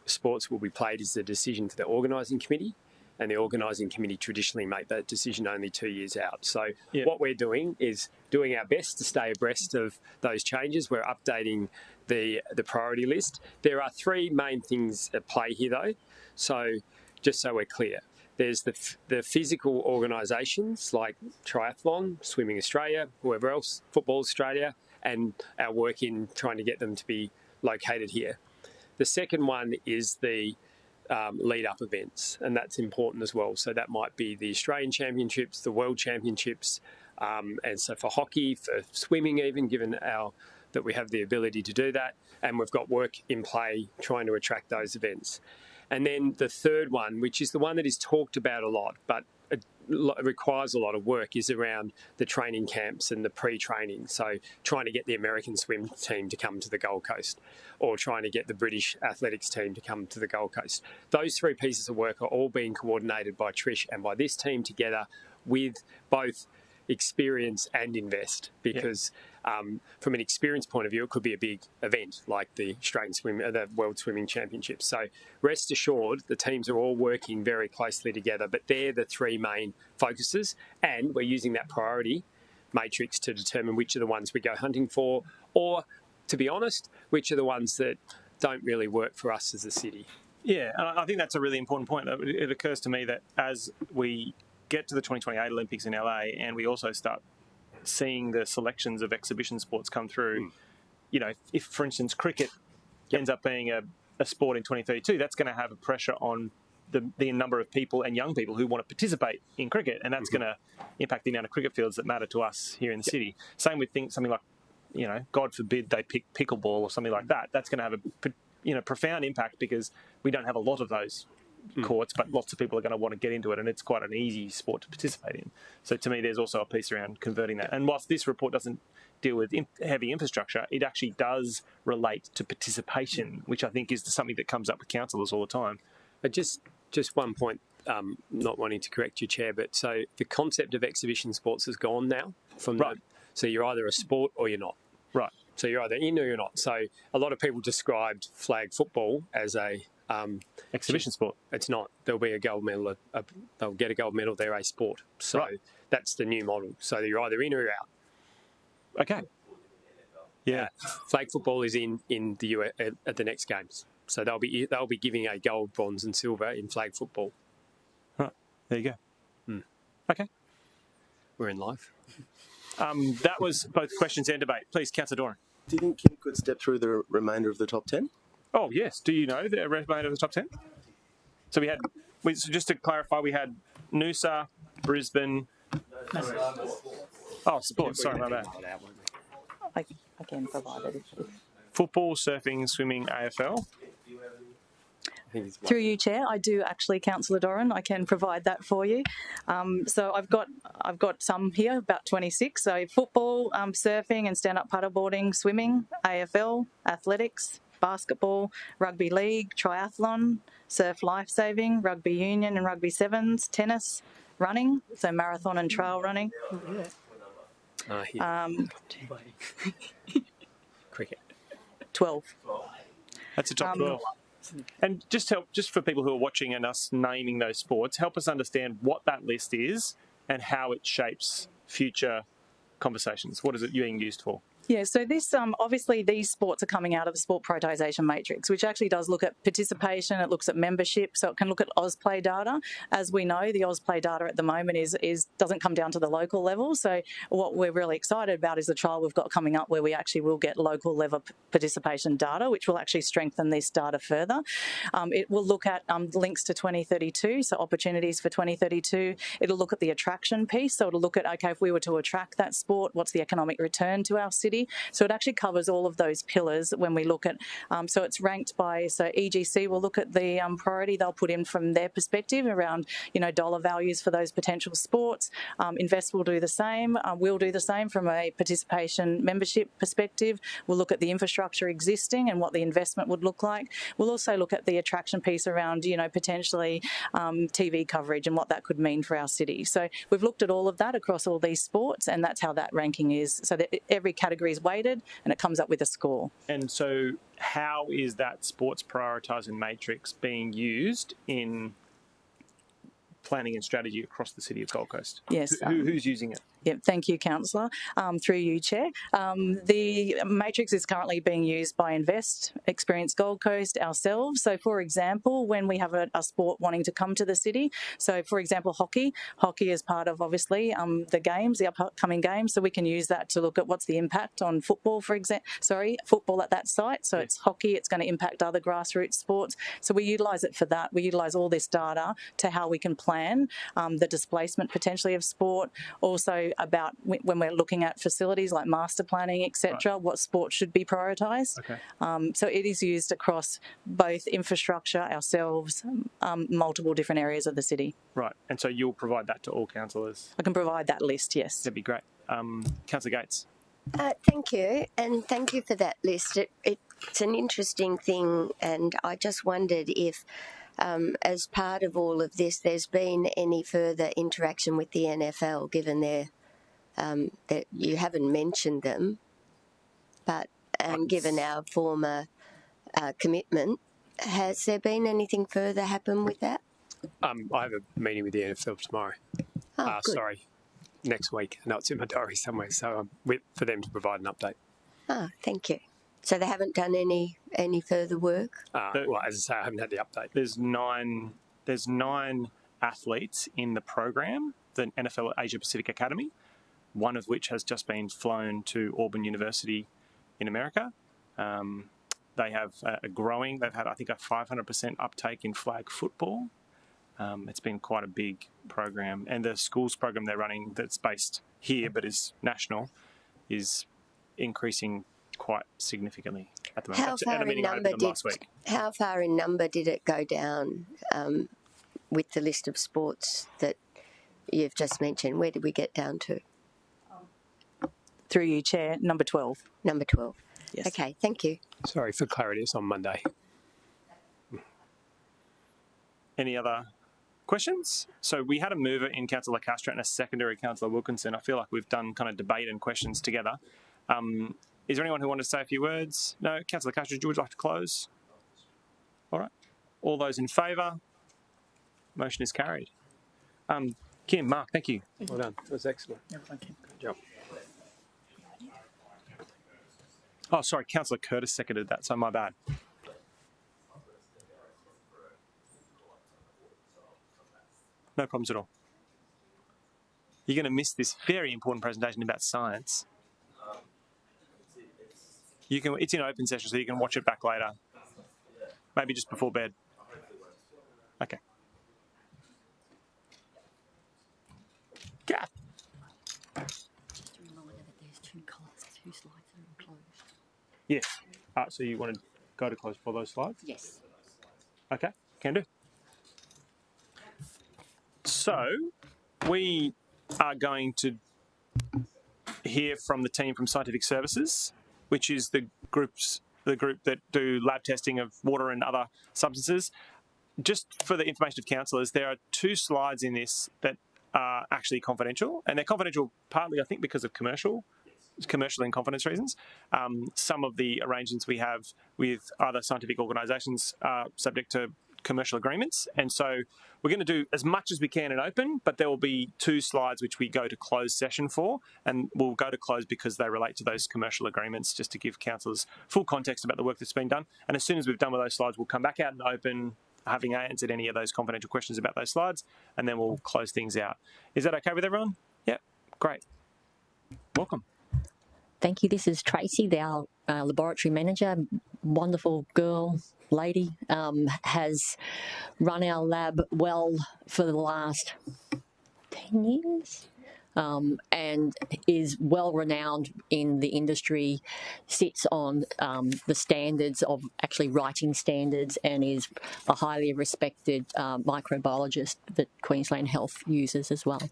sports will be played is the decision for the organising committee. And the organising committee traditionally make that decision only 2 years out. So what we're doing is doing our best to stay abreast of those changes. We're updating the priority list. There are 3 main things at play here, though. So just so we're clear. There's the physical organisations like Triathlon, Swimming Australia, whoever else, Football Australia, and our work in trying to get them to be located here. The second one is the lead-up events, and that's important as well. So that might be the Australian Championships, the World Championships, and so for hockey, for swimming even, given that we have the ability to do that, and we've got work in play trying to attract those events. And then the third one, which is the one that is talked about a lot, but it requires a lot of work, is around the training camps and the pre-training. So trying to get the American swim team to come to the Gold Coast, or trying to get the British athletics team to come to the Gold Coast. Those 3 pieces of work are all being coordinated by Trish and by this team together with both Experience and Invest, because from an experience point of view, it could be a big event like the the World Swimming Championships. So rest assured, the teams are all working very closely together, but they're the three main focuses, and we're using that priority matrix to determine which are the ones we go hunting for, or, to be honest, which are the ones that don't really work for us as a city. Yeah, and I think that's a really important point. It occurs to me that as we get to the 2028 Olympics in LA and we also start seeing the selections of exhibition sports come through, you know, if for instance, cricket ends up being a sport in 2032, that's going to have a pressure on the number of people and young people who want to participate in cricket, and that's going to impact the amount of cricket fields that matter to us here in the city. Same with something like, you know, God forbid they pick pickleball or something like that. That's going to have a profound impact because we don't have a lot of those courts, but lots of people are going to want to get into it, and it's quite an easy sport to participate in. So to me, there's also a piece around converting that. And whilst this report doesn't deal with heavy infrastructure, it actually does relate to participation, which I think is something that comes up with councillors all the time. But just one point, not wanting to correct you, Chair, but so the concept of exhibition sports has gone now from so you're either a sport or you're not. Right. So you're either in or you're not. So a lot of people described flag football as a exhibition sport. It's not. There'll be a gold medal. They'll get a gold medal. They're a sport. So that's the new model. So you're either in or you're out. Okay. Yeah. Flag football is in the US at the next games. So they'll be giving a gold, bronze, and silver in flag football. Right. There you go. Okay. We're in live. That was both questions and debate. Please, Councillor Doran. Do you think Kim could step through the remainder of the top 10? Oh, yes. Do you know the remainder of the top 10? So so just to clarify, we had Noosa, Brisbane. Oh, sports. Sorry, my bad. I can provide it. Football, surfing, swimming, AFL. Through you, Chair, I do actually, Councillor Doran, I can provide that for you. So I've got some here, about 26. So football, surfing and stand-up paddleboarding, swimming, AFL, athletics, basketball, rugby league, triathlon, surf lifesaving, rugby union and rugby sevens, tennis, running, so marathon and trail running. Cricket. 12. That's a top 12. And just for people who are watching and us naming those sports, help us understand what that list is and how it shapes future conversations. What is it being used for? Yeah, so this obviously these sports are coming out of the sport prioritisation matrix, which actually does look at participation. It looks at membership, so it can look at AusPlay data. As we know, the AusPlay data at the moment doesn't come down to the local level. So what we're really excited about is the trial we've got coming up, where we actually will get local level participation data, which will actually strengthen this data further. It will look at links to 2032, so opportunities for 2032. It'll look at the attraction piece, so it'll look at, okay, if we were to attract that sport, what's the economic return to our city? So it actually covers all of those pillars when we look at, so it's ranked by, so EGC will look at the priority they'll put in from their perspective around, dollar values for those potential sports. Invest will do the same. We'll do the same from a participation membership perspective. We'll look at the infrastructure existing and what the investment would look like. We'll also look at the attraction piece around, potentially TV coverage and what that could mean for our city. So we've looked at all of that across all these sports, and that's how that ranking is. So that every category is weighted and it comes up with a score. And so how is that sports prioritising matrix being used in planning and strategy across the city of Gold Coast? Yes. Who's using it? Yeah, thank you, Councillor. Through you, Chair. The matrix is currently being used by Invest, Experience Gold Coast, ourselves. So, for example, when we have a sport wanting to come to the city, so, for example, hockey is part of, obviously, the games, the upcoming games, so we can use that to look at what's the impact on football, football at that site. So it's hockey, it's going to impact other grassroots sports. So we utilise it for that. We utilise all this data to how we can plan the displacement potentially of sport, also about when we're looking at facilities like master planning, etc., what sports should be prioritised. Okay. So it is used across both infrastructure, ourselves, multiple different areas of the city. Right, and so you'll provide that to all councillors? I can provide that list, yes. That'd be great. Councillor Gates. Thank you, and thank you for that list. It's an interesting thing, and I just wondered if as part of all of this, there's been any further interaction with the NFL, given that you haven't mentioned them, but given our former commitment, has there been anything further happen with that? I have a meeting with the NFL tomorrow. Oh, good. Sorry, next week. No, it's in my diary somewhere. So for them to provide an update. Oh, thank you. So they haven't done any further work? Well, as I say, I haven't had the update. There's nine athletes in the program, the NFL Asia Pacific Academy, one of which has just been flown to Auburn University in America. They have they've had, I think, a 500% uptake in flag football. It's been quite a big program. And the schools program they're running that's based here but is national is increasing quite significantly at the moment. How far in number did it go down with the list of sports that you've just mentioned? Where did we get down to? Through you, Chair, number 12. Number 12. Yes. Okay, thank you. Sorry, for clarity, it's on Monday. Any other questions? So we had a mover in Councillor Castro and a secondary, Councillor Wilkinson. I feel like we've done kind of debate and questions together. Is there anyone who wanted to say a few words? No? Councillor Castro, would you like to close? All right. All those in favour? Motion is carried. Kim, Mark, thank you. Well done. That was excellent. Yeah, thank you. Good job. Oh, sorry, Councillor Curtis seconded that, so my bad. No problems at all. You're going to miss this very important presentation about science. It's in open session, so you can watch it back later. Maybe just before bed. Okay. Gath. Just a reminder that there's two slides that are closed. Yes. So you want to go to close for those slides? Yes. Okay, can do. So we are going to hear from the team from Scientific Services, which is the group that do lab testing of water and other substances. Just for the information of councillors, there are 2 slides in this that are actually confidential, and they're confidential partly, I think, because of commercial and confidence reasons. Some of the arrangements we have with other scientific organisations are subject to commercial agreements, and so we're going to do as much as we can in open, but there will be 2 slides which we go to closed session for, and we'll go to close because they relate to those commercial agreements, just to give councillors full context about the work that's been done. And as soon as we've done with those slides, we'll come back out in open, having answered any of those confidential questions about those slides, and then we'll close things out. Is that okay with everyone? Yep, great. Welcome. Thank you. This is Tracy, our laboratory manager. Wonderful girl, lady, has run our lab well for the last 10 years and is well renowned in the industry, sits on the standards of actually writing standards, and is a highly respected microbiologist that Queensland Health uses as well.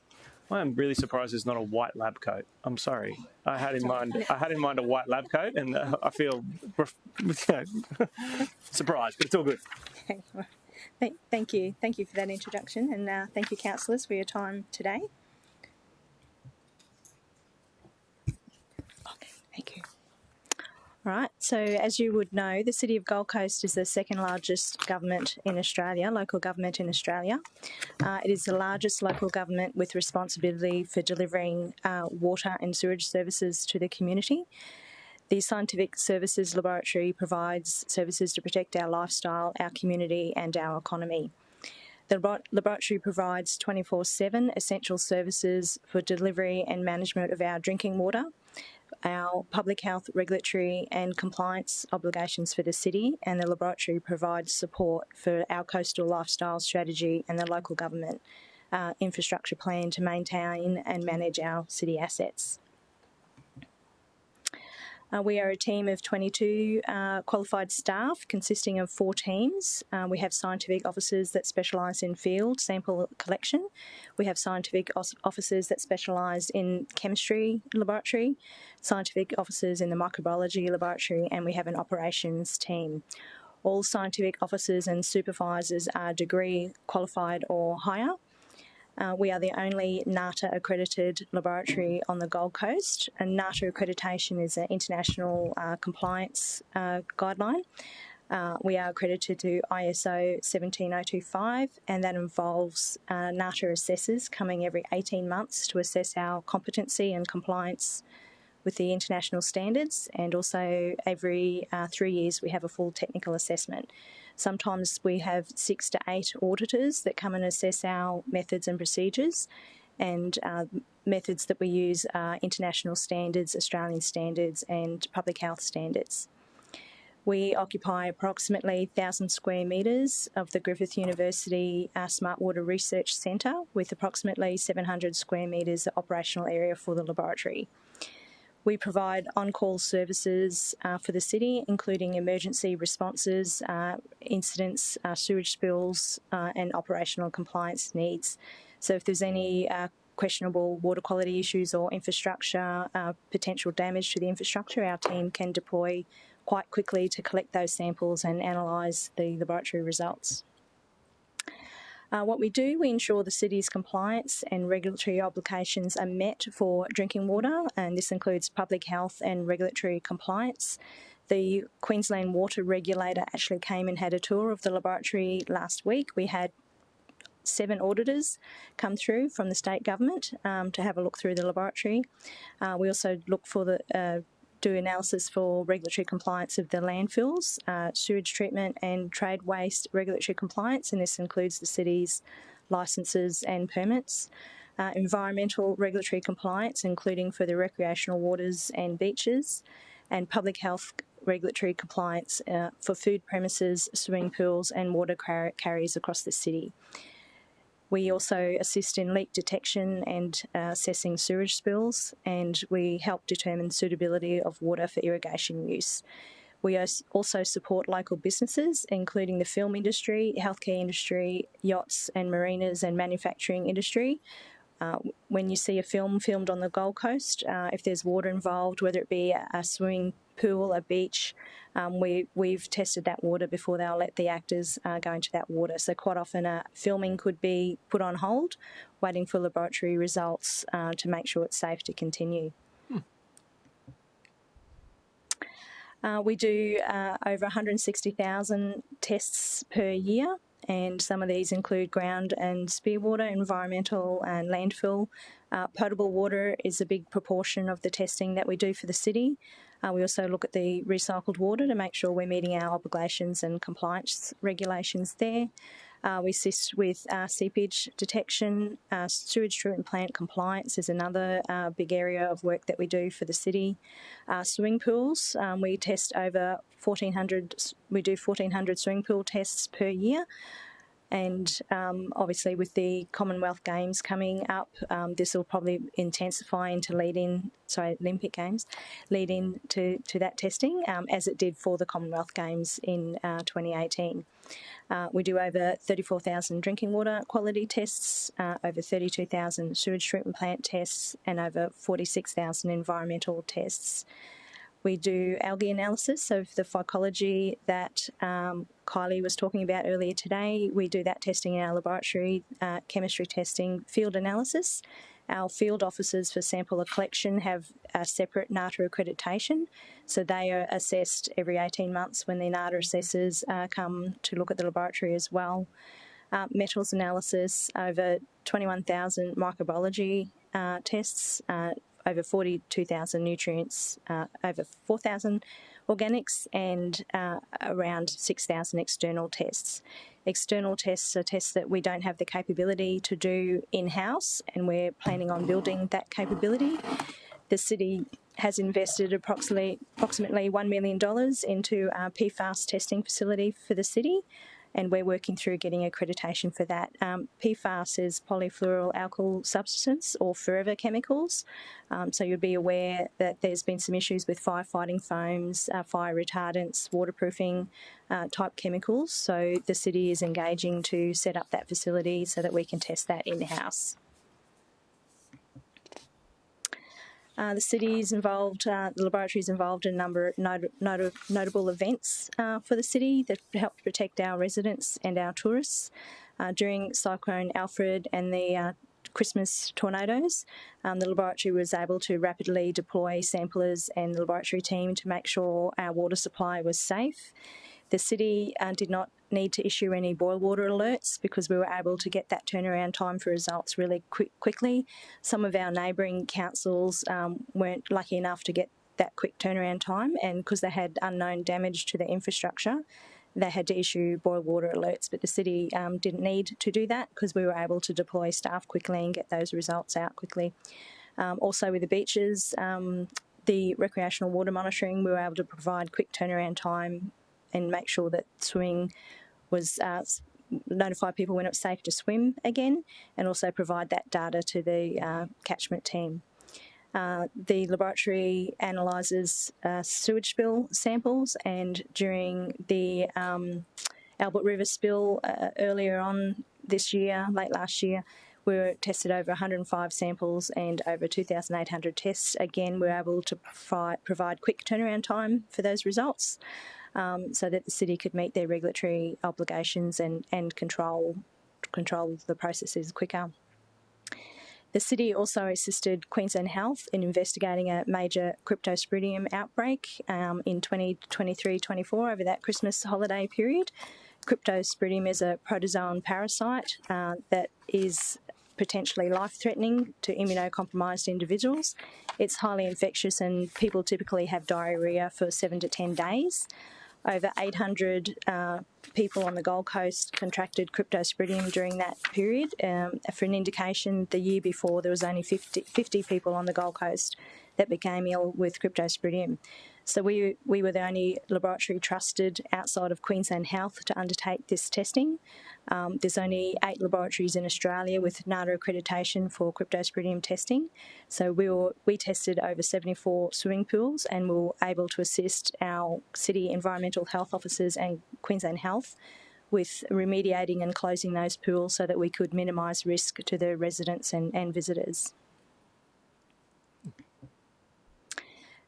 I'm really surprised there's not a white lab coat. I'm sorry. I had in mind a white lab coat, and I feel surprised, but it's all good. Okay. Thank you. Thank you for that introduction, and thank you, councillors, for your time today. Okay, thank you. All right, so as you would know, the City of Gold Coast is the second largest government in Australia, local government in Australia. It is the largest local government with responsibility for delivering water and sewage services to the community. The Scientific Services Laboratory provides services to protect our lifestyle, our community and our economy. The laboratory provides 24/7 essential services for delivery and management of our drinking water, our public health regulatory and compliance obligations for the city, and the laboratory provides support for our coastal lifestyle strategy and the local government infrastructure plan to maintain and manage our city assets. We are a team of 22 qualified staff consisting of 4 teams. We have scientific officers that specialise in field sample collection. We have scientific officers that specialise in chemistry laboratory, scientific officers in the microbiology laboratory, and we have an operations team. All scientific officers and supervisors are degree qualified or higher. We are the only NATA accredited laboratory on the Gold Coast, and NATA accreditation is an international compliance guideline. We are accredited to ISO 17025, and that involves NATA assessors coming every 18 months to assess our competency and compliance with the international standards, and also every 3 years we have a full technical assessment. Sometimes we have 6 to 8 auditors that come and assess our methods and procedures, and methods that we use are international standards, Australian standards and public health standards. We occupy approximately 1,000 square metres of the Griffith University Smart Water Research Centre, with approximately 700 square metres operational area for the laboratory. We provide on-call services for the city, including emergency responses, incidents, sewage spills, and operational compliance needs. So if there's any questionable water quality issues or infrastructure, potential damage to the infrastructure, our team can deploy quite quickly to collect those samples and analyse the laboratory results. What we do, we ensure the city's compliance and regulatory obligations are met for drinking water, and this includes public health and regulatory compliance. The Queensland Water Regulator actually came and had a tour of the laboratory last week. We had 7 auditors come through from the state government to have a look through the laboratory. We also look for the do analysis for regulatory compliance of the landfills, sewage treatment and trade waste regulatory compliance, and this includes the city's licences and permits. Environmental regulatory compliance, including for the recreational waters and beaches, and public health regulatory compliance for food premises, swimming pools and water carriers across the city. We also assist in leak detection and assessing sewage spills, and we help determine suitability of water for irrigation use. We also support local businesses, including the film industry, healthcare industry, yachts and marinas and manufacturing industry. When you see a film filmed on the Gold Coast, if there's water involved, whether it be a swimming pool, a beach, we've tested that water before they'll let the actors go into that water. So quite often filming could be put on hold, waiting for laboratory results to make sure it's safe to continue. We do over 160,000 tests per year, and some of these include ground and spear water, environmental and landfill. Potable water is a big proportion of the testing that we do for the city. We also look at the recycled water to make sure we're meeting our obligations and compliance regulations there. We assist with seepage detection. Sewage treatment plant compliance is another big area of work that we do for the city. Swimming pools, we test over 1,400, we do 1,400 swimming pool tests per year. And obviously with the Commonwealth Games coming up, this will probably intensify into Olympic Games, lead in to that testing, as it did for the Commonwealth Games in 2018. We do over 34,000 drinking water quality tests, over 32,000 sewage treatment plant tests, and over 46,000 environmental tests. We do algae analysis of the phycology that Kylie was talking about earlier today. We do that testing in our laboratory, chemistry testing, field analysis. Our field officers for sample collection have a separate NATA accreditation, so they are assessed every 18 months when the NATA assessors come to look at the laboratory as well. Metals analysis, over 21,000 microbiology tests, over 42,000 nutrients, over 4,000 organics, and around 6,000 external tests. External tests are tests that we don't have the capability to do in-house, and we're planning on building that capability. The city has invested approximately $1 million into a PFAS testing facility for the city, and we're working through getting accreditation for that. PFAS is polyfluoroalkyl substance, or forever chemicals. So you'll be aware that there's been some issues with firefighting foams, fire retardants, waterproofing type chemicals. So the city is engaging to set up that facility so that we can test that in-house. The city is involved, the laboratory is involved in a number of notable events for the city that help protect our residents and our tourists. During Cyclone Alfred and the Christmas tornadoes. The laboratory was able to rapidly deploy samplers and the laboratory team to make sure our water supply was safe. The city did not need to issue any boil water alerts because we were able to get that turnaround time for results really quickly. Some of our neighbouring councils weren't lucky enough to get that quick turnaround time, and because they had unknown damage to their infrastructure, they had to issue boil water alerts, but the city didn't need to do that because we were able to deploy staff quickly and get those results out quickly. Also with the beaches, the recreational water monitoring, we were able to provide quick turnaround time and make sure that swimming was notify people when it was safe to swim again, and also provide that data to the catchment team. The laboratory analyses sewage spill samples, and during the Albert River spill earlier on this year, late last year, we were tested over 105 samples and over 2,800 tests. Again, we were able to provide quick turnaround time for those results, so that the city could meet their regulatory obligations and control the processes quicker. The city also assisted Queensland Health in investigating a major cryptosporidium outbreak in 2023-24 over that Christmas holiday period. Cryptosporidium is a protozoan parasite that is potentially life-threatening to immunocompromised individuals. It's highly infectious and people typically have diarrhoea for 7 to 10 days. Over 800 people on the Gold Coast contracted cryptosporidium during that period. For an indication, the year before there was only 50 people on the Gold Coast that became ill with cryptosporidium. So we were the only laboratory trusted outside of Queensland Health to undertake this testing. There's only 8 laboratories in Australia with NADA accreditation for cryptosporidium testing. So we tested over 74 swimming pools, and we were able to assist our city environmental health officers and Queensland Health with remediating and closing those pools so that we could minimise risk to the residents and visitors.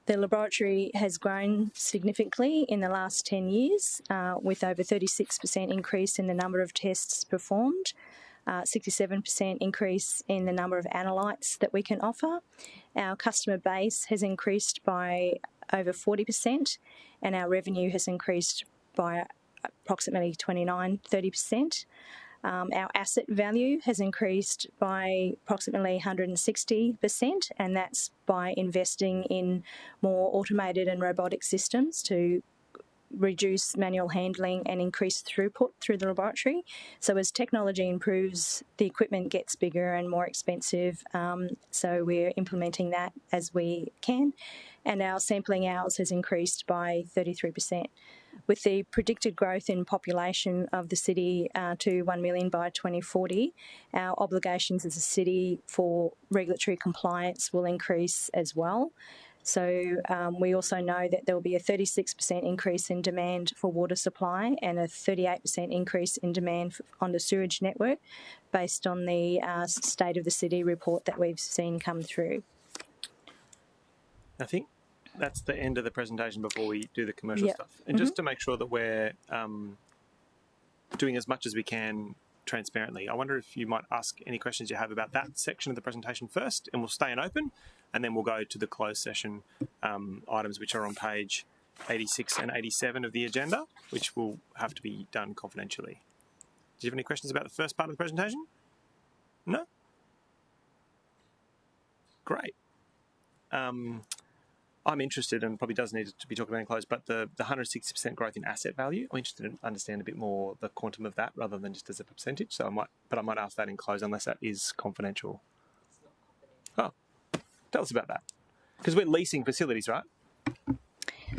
The laboratory has grown significantly in the last 10 years, with over 36% increase in the number of tests performed, 67% increase in the number of analytes that we can offer. Our customer base has increased by over 40%, and our revenue has increased by approximately 29-30%. Our asset value has increased by approximately 160%, and that's by investing in more automated and robotic systems to reduce manual handling and increase throughput through the laboratory. So as technology improves, the equipment gets bigger and more expensive, so we're implementing that as we can, and our sampling hours has increased by 33%. With the predicted growth in population of the city to 1 million by 2040, our obligations as a city for regulatory compliance will increase as well. So we also know that there will be a 36% increase in demand for water supply and a 38% increase in demand on the sewage network based on the State of the City report that we've seen come through. I think that's the end of the presentation before we do the commercial stuff. And just to make sure that we're doing as much as we can transparently, I wonder if you might ask any questions you have about that section of the presentation first, and we'll stay in open, and then we'll go to the closed session items, which are on page 86 and 87 of the agenda, which will have to be done confidentially. Do you have any questions about the first part of the presentation? No? Great. I'm interested, and probably does need to be talked about in close, but the 160% growth in asset value, I'm interested in understand a bit more the quantum of that rather than just as a percentage. So I might ask that in close unless that is confidential. Oh, tell us about that. Because we're leasing facilities, right?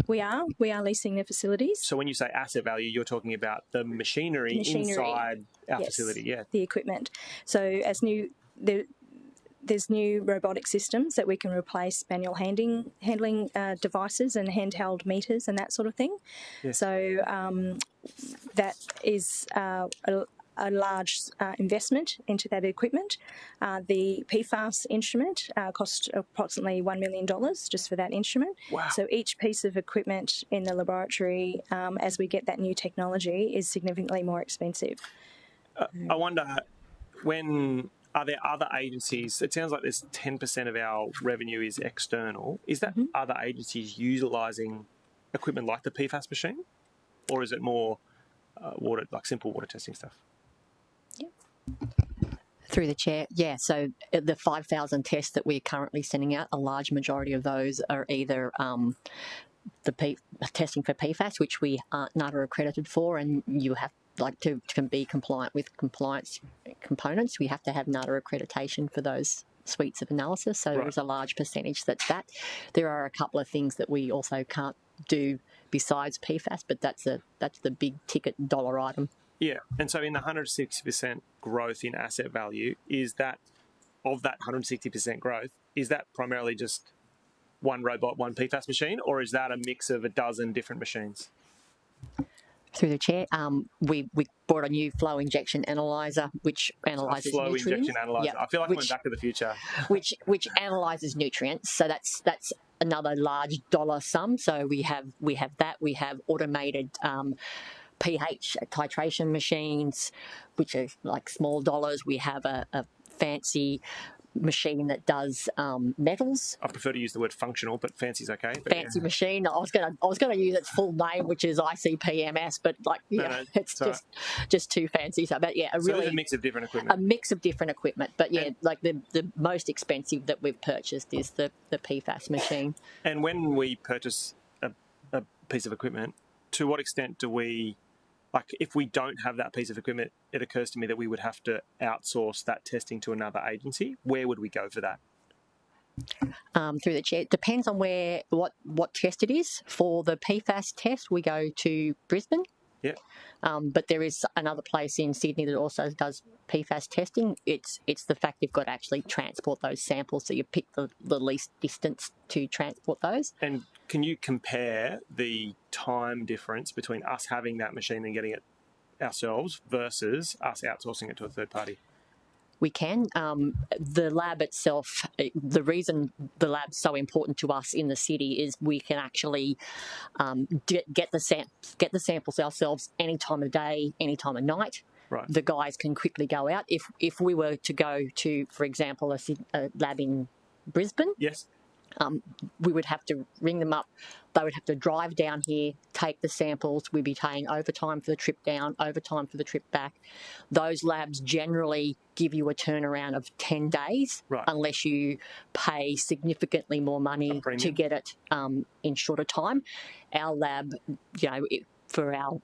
We are leasing the facilities. So when you say asset value, you're talking about the machinery inside our facility, yeah. The equipment. So as there's new robotic systems that we can replace manual handling devices and handheld meters and that sort of thing. Yes. So that is a large investment into that equipment. The PFAS instrument cost approximately $1 million just for that instrument. Wow. So each piece of equipment in the laboratory, as we get that new technology, is significantly more expensive. I wonder when are there other agencies? It sounds like there's 10% of our revenue is external. Is that other agencies utilising equipment like the PFAS machine, or is it more water, like simple water testing stuff? Through the chair, yeah. So the 5,000 tests that we're currently sending out, a large majority of those are either testing for PFAS, which we aren't NATA accredited for, and you have to be compliant with compliance components. We have to have NATA accreditation for those suites of analysis. So there's a large percentage that's that. There are a couple of things that we also can't do besides PFAS, but that's the big ticket dollar item. Yeah, and so in the 160% growth in asset value, is that, of that 160% growth, is that primarily just one robot, one PFAS machine, or is that a mix of a dozen different machines? Through the chair, we brought a new flow injection analyzer, which analyzes flow nutrients. Injection analyzer. Yep. I feel like I'm Back to the Future. which analyzes nutrients. So that's another large dollar sum. So we have that. We have automated pH titration machines, which are like small dollars. We have a fancy machine that does metals. I prefer to use the word functional, but fancy's okay. But fancy machine. I was gonna use its full name, which is ICP-MS, but it's just too fancy. So, but yeah, there's a mix of different equipment. A mix of different equipment, but yeah, like the most expensive that we've purchased is the PFAS machine. And when we purchase a piece of equipment, to what extent do we? Like, if we don't have that piece of equipment, it occurs to me that we would have to outsource that testing to another agency. Where would we go for that? Through the chair. It depends on what test it is. For the PFAS test, we go to Brisbane. Yeah. But there is another place in Sydney that also does PFAS testing. It's the fact you've got to actually transport those samples, so you pick the least distance to transport those. And can you compare the time difference between us having that machine and getting it ourselves versus us outsourcing it to a third party? We can. The lab itself, the reason the lab's so important to us in the city is we can actually get the samples ourselves any time of day, any time of night. Right. The guys can quickly go out. If we were to go to, for example, a lab in Brisbane, yes, we would have to ring them up. They would have to drive down here, take the samples. We'd be paying overtime for the trip down, overtime for the trip back. Those labs generally give you a turnaround of 10 days, unless you pay significantly more money to get it in shorter time. Our lab, for our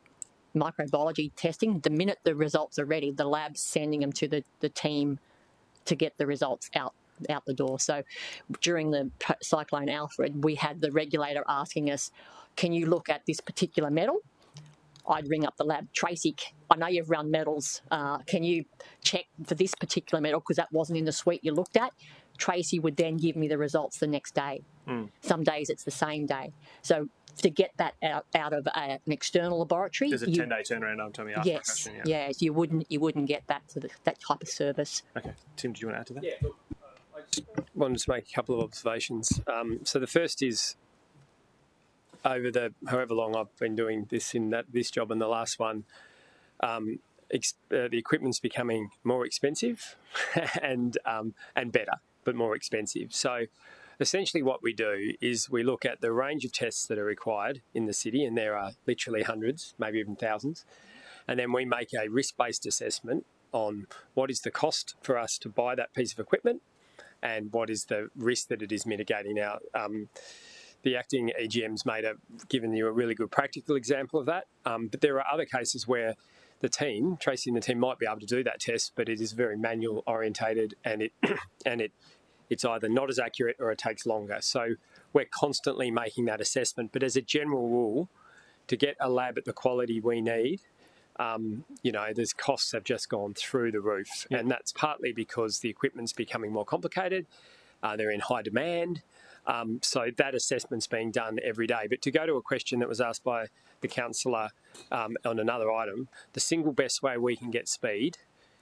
microbiology testing, the minute the results are ready, the lab's sending them to the team to get the results out the door. So during the Cyclone Alfred, we had the regulator asking us, can you look at this particular metal? I'd ring up the lab, Tracy, I know you've run metals. Can you check for this particular metal because that wasn't in the suite you looked at? Tracy would then give me the results the next day. Some days it's the same day. So to get that out of an external laboratory, there's a 10-day turnaround. I'm telling you. Yes, yes, you wouldn't get that type of service. Okay, Tim, do you want to add to that? Yeah, look, I just wanted to make a couple of observations. So the first is, over the however long I've been doing this job and the last one, the equipment's becoming more expensive and better, but more expensive. So essentially what we do is we look at the range of tests that are required in the city, and there are literally hundreds, maybe even thousands, and then we make a risk-based assessment on what is the cost for us to buy that piece of equipment and what is the risk that it is mitigating. Now, the acting EGM's given you a really good practical example of that, but there are other cases where the team, Tracy and the team, might be able to do that test, but it is very manual orientated, and it's either not as accurate or it takes longer. So we're constantly making that assessment. But as a general rule, to get a lab at the quality we need, those costs have just gone through the roof. Yeah. And that's partly because the equipment's becoming more complicated. They're in high demand. So that assessment's being done every day. But to go to a question that was asked by the councillor on another item, the single best way we can get speed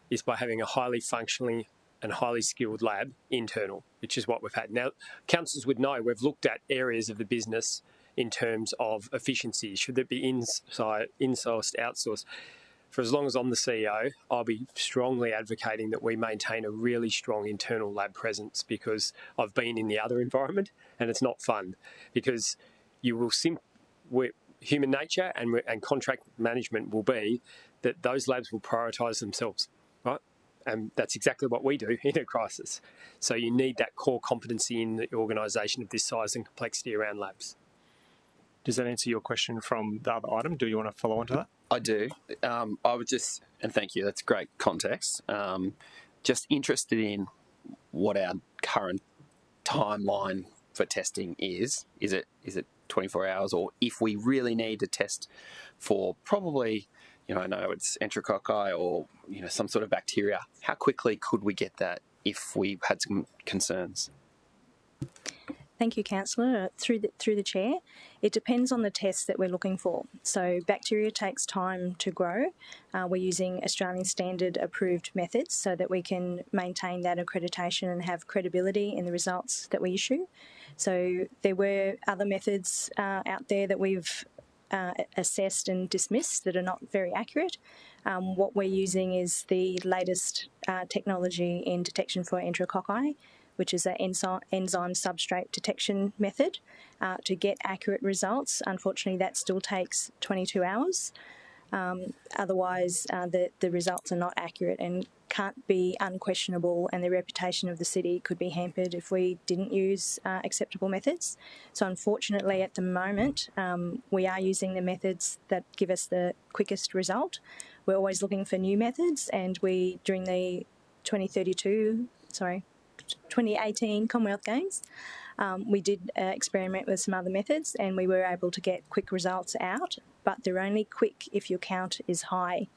is by having a highly functioning and highly skilled lab internal, which is what we've had. Now, councillors would know we've looked at areas of the business in terms of efficiency. Should it be insourced, outsourced? for as long as I'm the CEO, I'll be strongly advocating that we maintain a really strong internal lab presence, because I've been in the other environment and it's not fun, because you will human nature and contract management will be that those labs will prioritise themselves, right? And that's exactly what we do in a crisis. So you need that core competency in the organisation of this size and complexity around labs. Does that answer your question from the other item? Do you want to follow on to that? I do. I would just, and thank you, that's great context. Just interested in what our current timeline for testing is. Is it 24 hours, or if we really need to test for probably, I know it's enterococci or, some sort of bacteria, how quickly could we get that if we had some concerns? Thank you, Councillor. Through the chair, it depends on the test that we're looking for. So bacteria takes time to grow. We're using Australian standard approved methods so that we can maintain that accreditation and have credibility in the results that we issue. So there were other methods out there that we've assessed and dismissed that are not very accurate. What we're using is the latest technology in detection for enterococci, which is an enzyme substrate detection method to get accurate results. Unfortunately, that still takes 22 hours. Otherwise, the results are not accurate and can't be unquestionable, and the reputation of the city could be hampered if we didn't use acceptable methods. So unfortunately, at the moment, we are using the methods that give us the quickest result. We're always looking for new methods, and during the 2018 Commonwealth Games, we did experiment with some other methods, and we were able to get quick results out, but they're only quick if your count is high.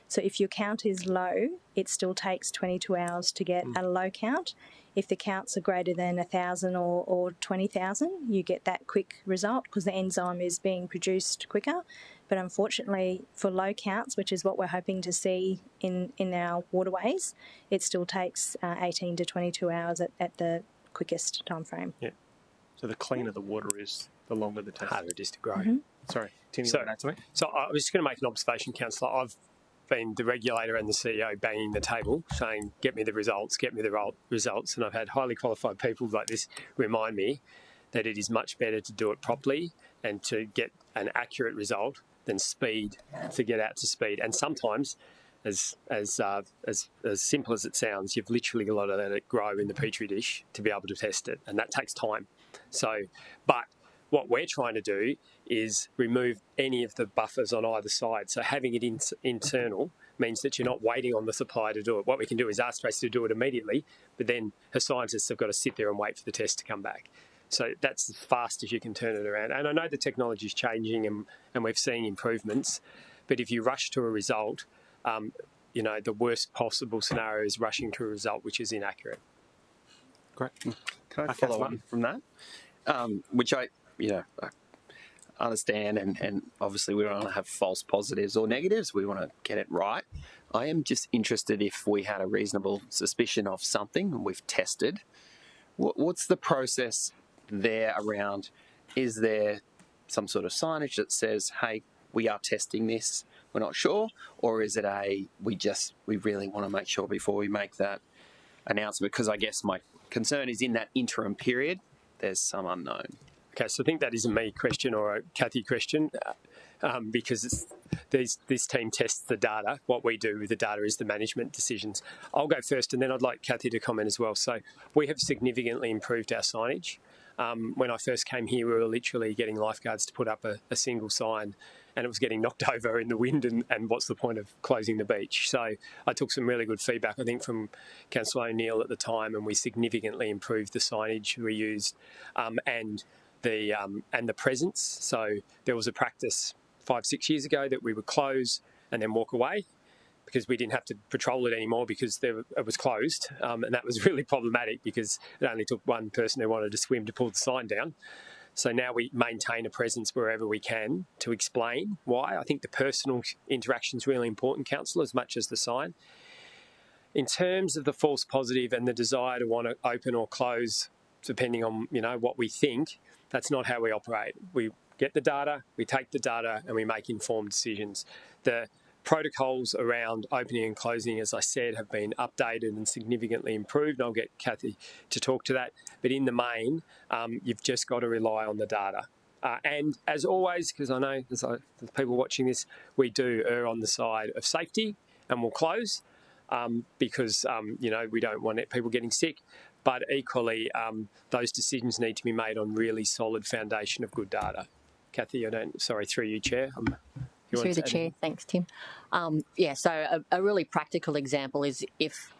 So if your count is low, it still takes 22 hours to get a low count. If the counts are greater than 1,000 or 20,000, you get that quick result because the enzyme is being produced quicker. But unfortunately, for low counts, which is what we're hoping to see in our waterways, it still takes 18 to 22 hours at the quickest time frame. Yeah. So the cleaner the water is, the longer the test. Harder it is to grow. Mm-hmm. Sorry, Tim, you want to add something? So I was just going to make an observation, Councillor. I've been the regulator and the CEO banging the table saying, get me the results, get me the results. And I've had highly qualified people like this remind me that it is much better to do it properly and to get an accurate result than speed, to get out to speed. And sometimes, as simple as it sounds, you've literally got to let it grow in the petri dish to be able to test it, and that takes time. So, but what we're trying to do is remove any of the buffers on either side. So having it internal means that you're not waiting on the supplier to do it. What we can do is ask Tracy to do it immediately, but then her scientists have got to sit there and wait for the test to come back. So that's as fast as you can turn it around. And I know the technology is changing and we've seen improvements, but if you rush to a result, the worst possible scenario is rushing to a result which is inaccurate. Great. Can I follow on from that? Which I understand, and obviously we don't want to have false positives or negatives. We want to get it right. I am just interested, if we had a reasonable suspicion of something and we've tested, what's the process there around? Is there some sort of signage that says, hey, we are testing this, we're not sure? Or is it we really want to make sure before we make that announcement? Because I guess my concern is in that interim period, there's some unknown. Okay, so I think that is a me question or a Kathy question, because this team tests the data. What we do with the data is the management decisions. I'll go first, and then I'd like Kathy to comment as well. So we have significantly improved our signage. When I first came here, we were literally getting lifeguards to put up a single sign, and it was getting knocked over in the wind, and what's the point of closing the beach? So I took some really good feedback, I think, from Councillor O'Neill at the time, and we significantly improved the signage we used and the presence. So there was a practice 5-6 years ago that we would close and then walk away because we didn't have to patrol it anymore because it was closed, and that was really problematic because it only took one person who wanted to swim to pull the sign down. So now we maintain a presence wherever we can to explain why. I think the personal interaction is really important, Councillor, as much as the sign. In terms of the false positive and the desire to want to open or close, depending on what we think, that's not how we operate. We get the data, we take the data, and we make informed decisions. The protocols around opening and closing, as I said, have been updated and significantly improved. And I'll get Kathy to talk to that. But in the main, you've just got to rely on the data. And as always, because I know there's people watching this, we do err on the side of safety, and we'll close because, we don't want people getting sick. But equally, those decisions need to be made on really solid foundation of good data. Kathy, through you, Chair. Through the Chair, thanks, Tim. So a really practical example is if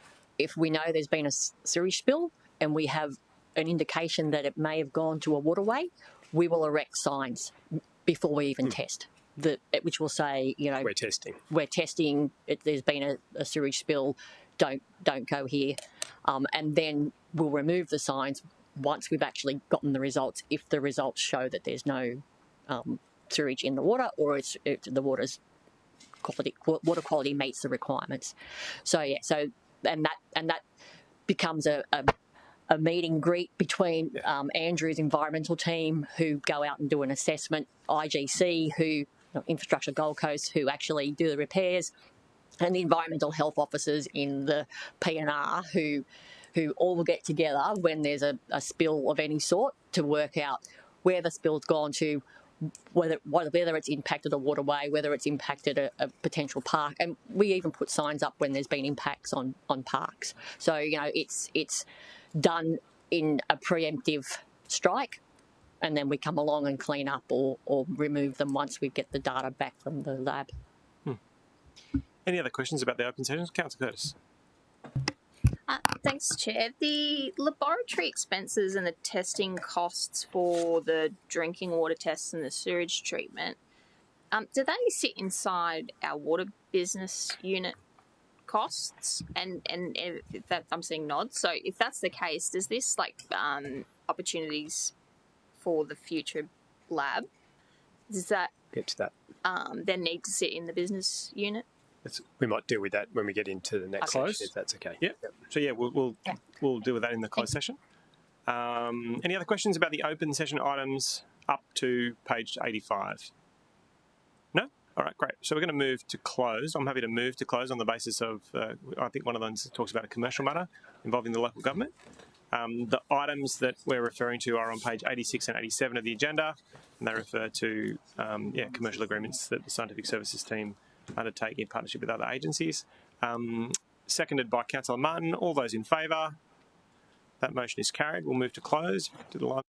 we know there's been a sewage spill and we have an indication that it may have gone to a waterway, we will erect signs before we even test, which will say, we're testing. There's been a sewage spill. Don't go here, and then we'll remove the signs once we've actually gotten the results. If the results show that there's no sewage in the water, or the water quality meets the requirements. So that becomes a meet and greet between Andrew's environmental team, who go out and do an assessment, IGC, Infrastructure Gold Coast, who actually do the repairs, and the environmental health officers in the PNR who all get together when there's a spill of any sort to work out where the spill's gone to, whether it's impacted a waterway, whether it's impacted a potential park. And we even put signs up when there's been impacts on parks. So, it's done in a preemptive strike, and then we come along and clean up or remove them once we get the data back from the lab. Any other questions about the open sessions? Councillor Curtis. Thanks, Chair. The laboratory expenses and the testing costs for the drinking water tests and the sewage treatment, do they sit inside our water business unit costs? And if that, I'm seeing nods. So if that's the case, does this opportunities for the future lab, does that get to that then need to sit in the business unit? We might deal with that when we get into the next session, if that's okay. Yeah. So we'll deal with that in the closed session. Any other questions about the open session items up to page 85? No? All right, great. So we're going to move to close. I'm happy to move to close on the basis of, I think one of them talks about a commercial matter involving the local government. The items that we're referring to are on page 86 and 87 of the agenda, and they refer to commercial agreements that the scientific services team undertake in partnership with other agencies. Seconded by Councillor Martin. All those in favour? That motion is carried. We'll move to close. To the live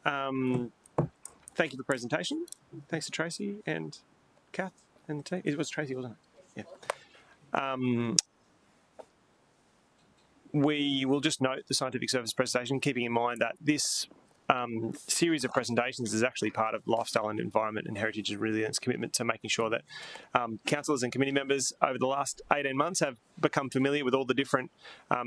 Thank you for the presentation. Thanks to Tracy and Kath and the team. It was Tracy, wasn't it? Yeah. We will just note the scientific service presentation, keeping in mind that this series of presentations is actually part of Lifestyle and Environment and Heritage and Resilience commitment to making sure that councillors and committee members over the last 18 months have become familiar with all the different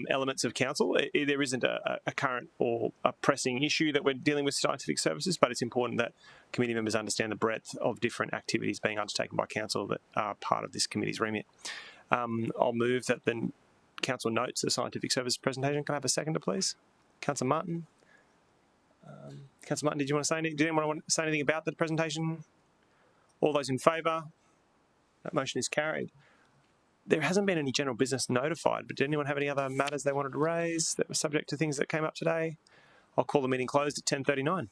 elements of council. There isn't a current or a pressing issue that we're dealing with scientific services, but it's important that committee members understand the breadth of different activities being undertaken by council that are part of this committee's remit. I'll move that then council notes the scientific service presentation. Can I have a seconder, please? Councillor Martin. Councillor Martin, did you want to say anything? Did anyone want to say anything about the presentation? All those in favour? That motion is carried. There hasn't been any general business notified, but did anyone have any other matters they wanted to raise that were subject to things that came up today? I'll call the meeting closed at 10:39.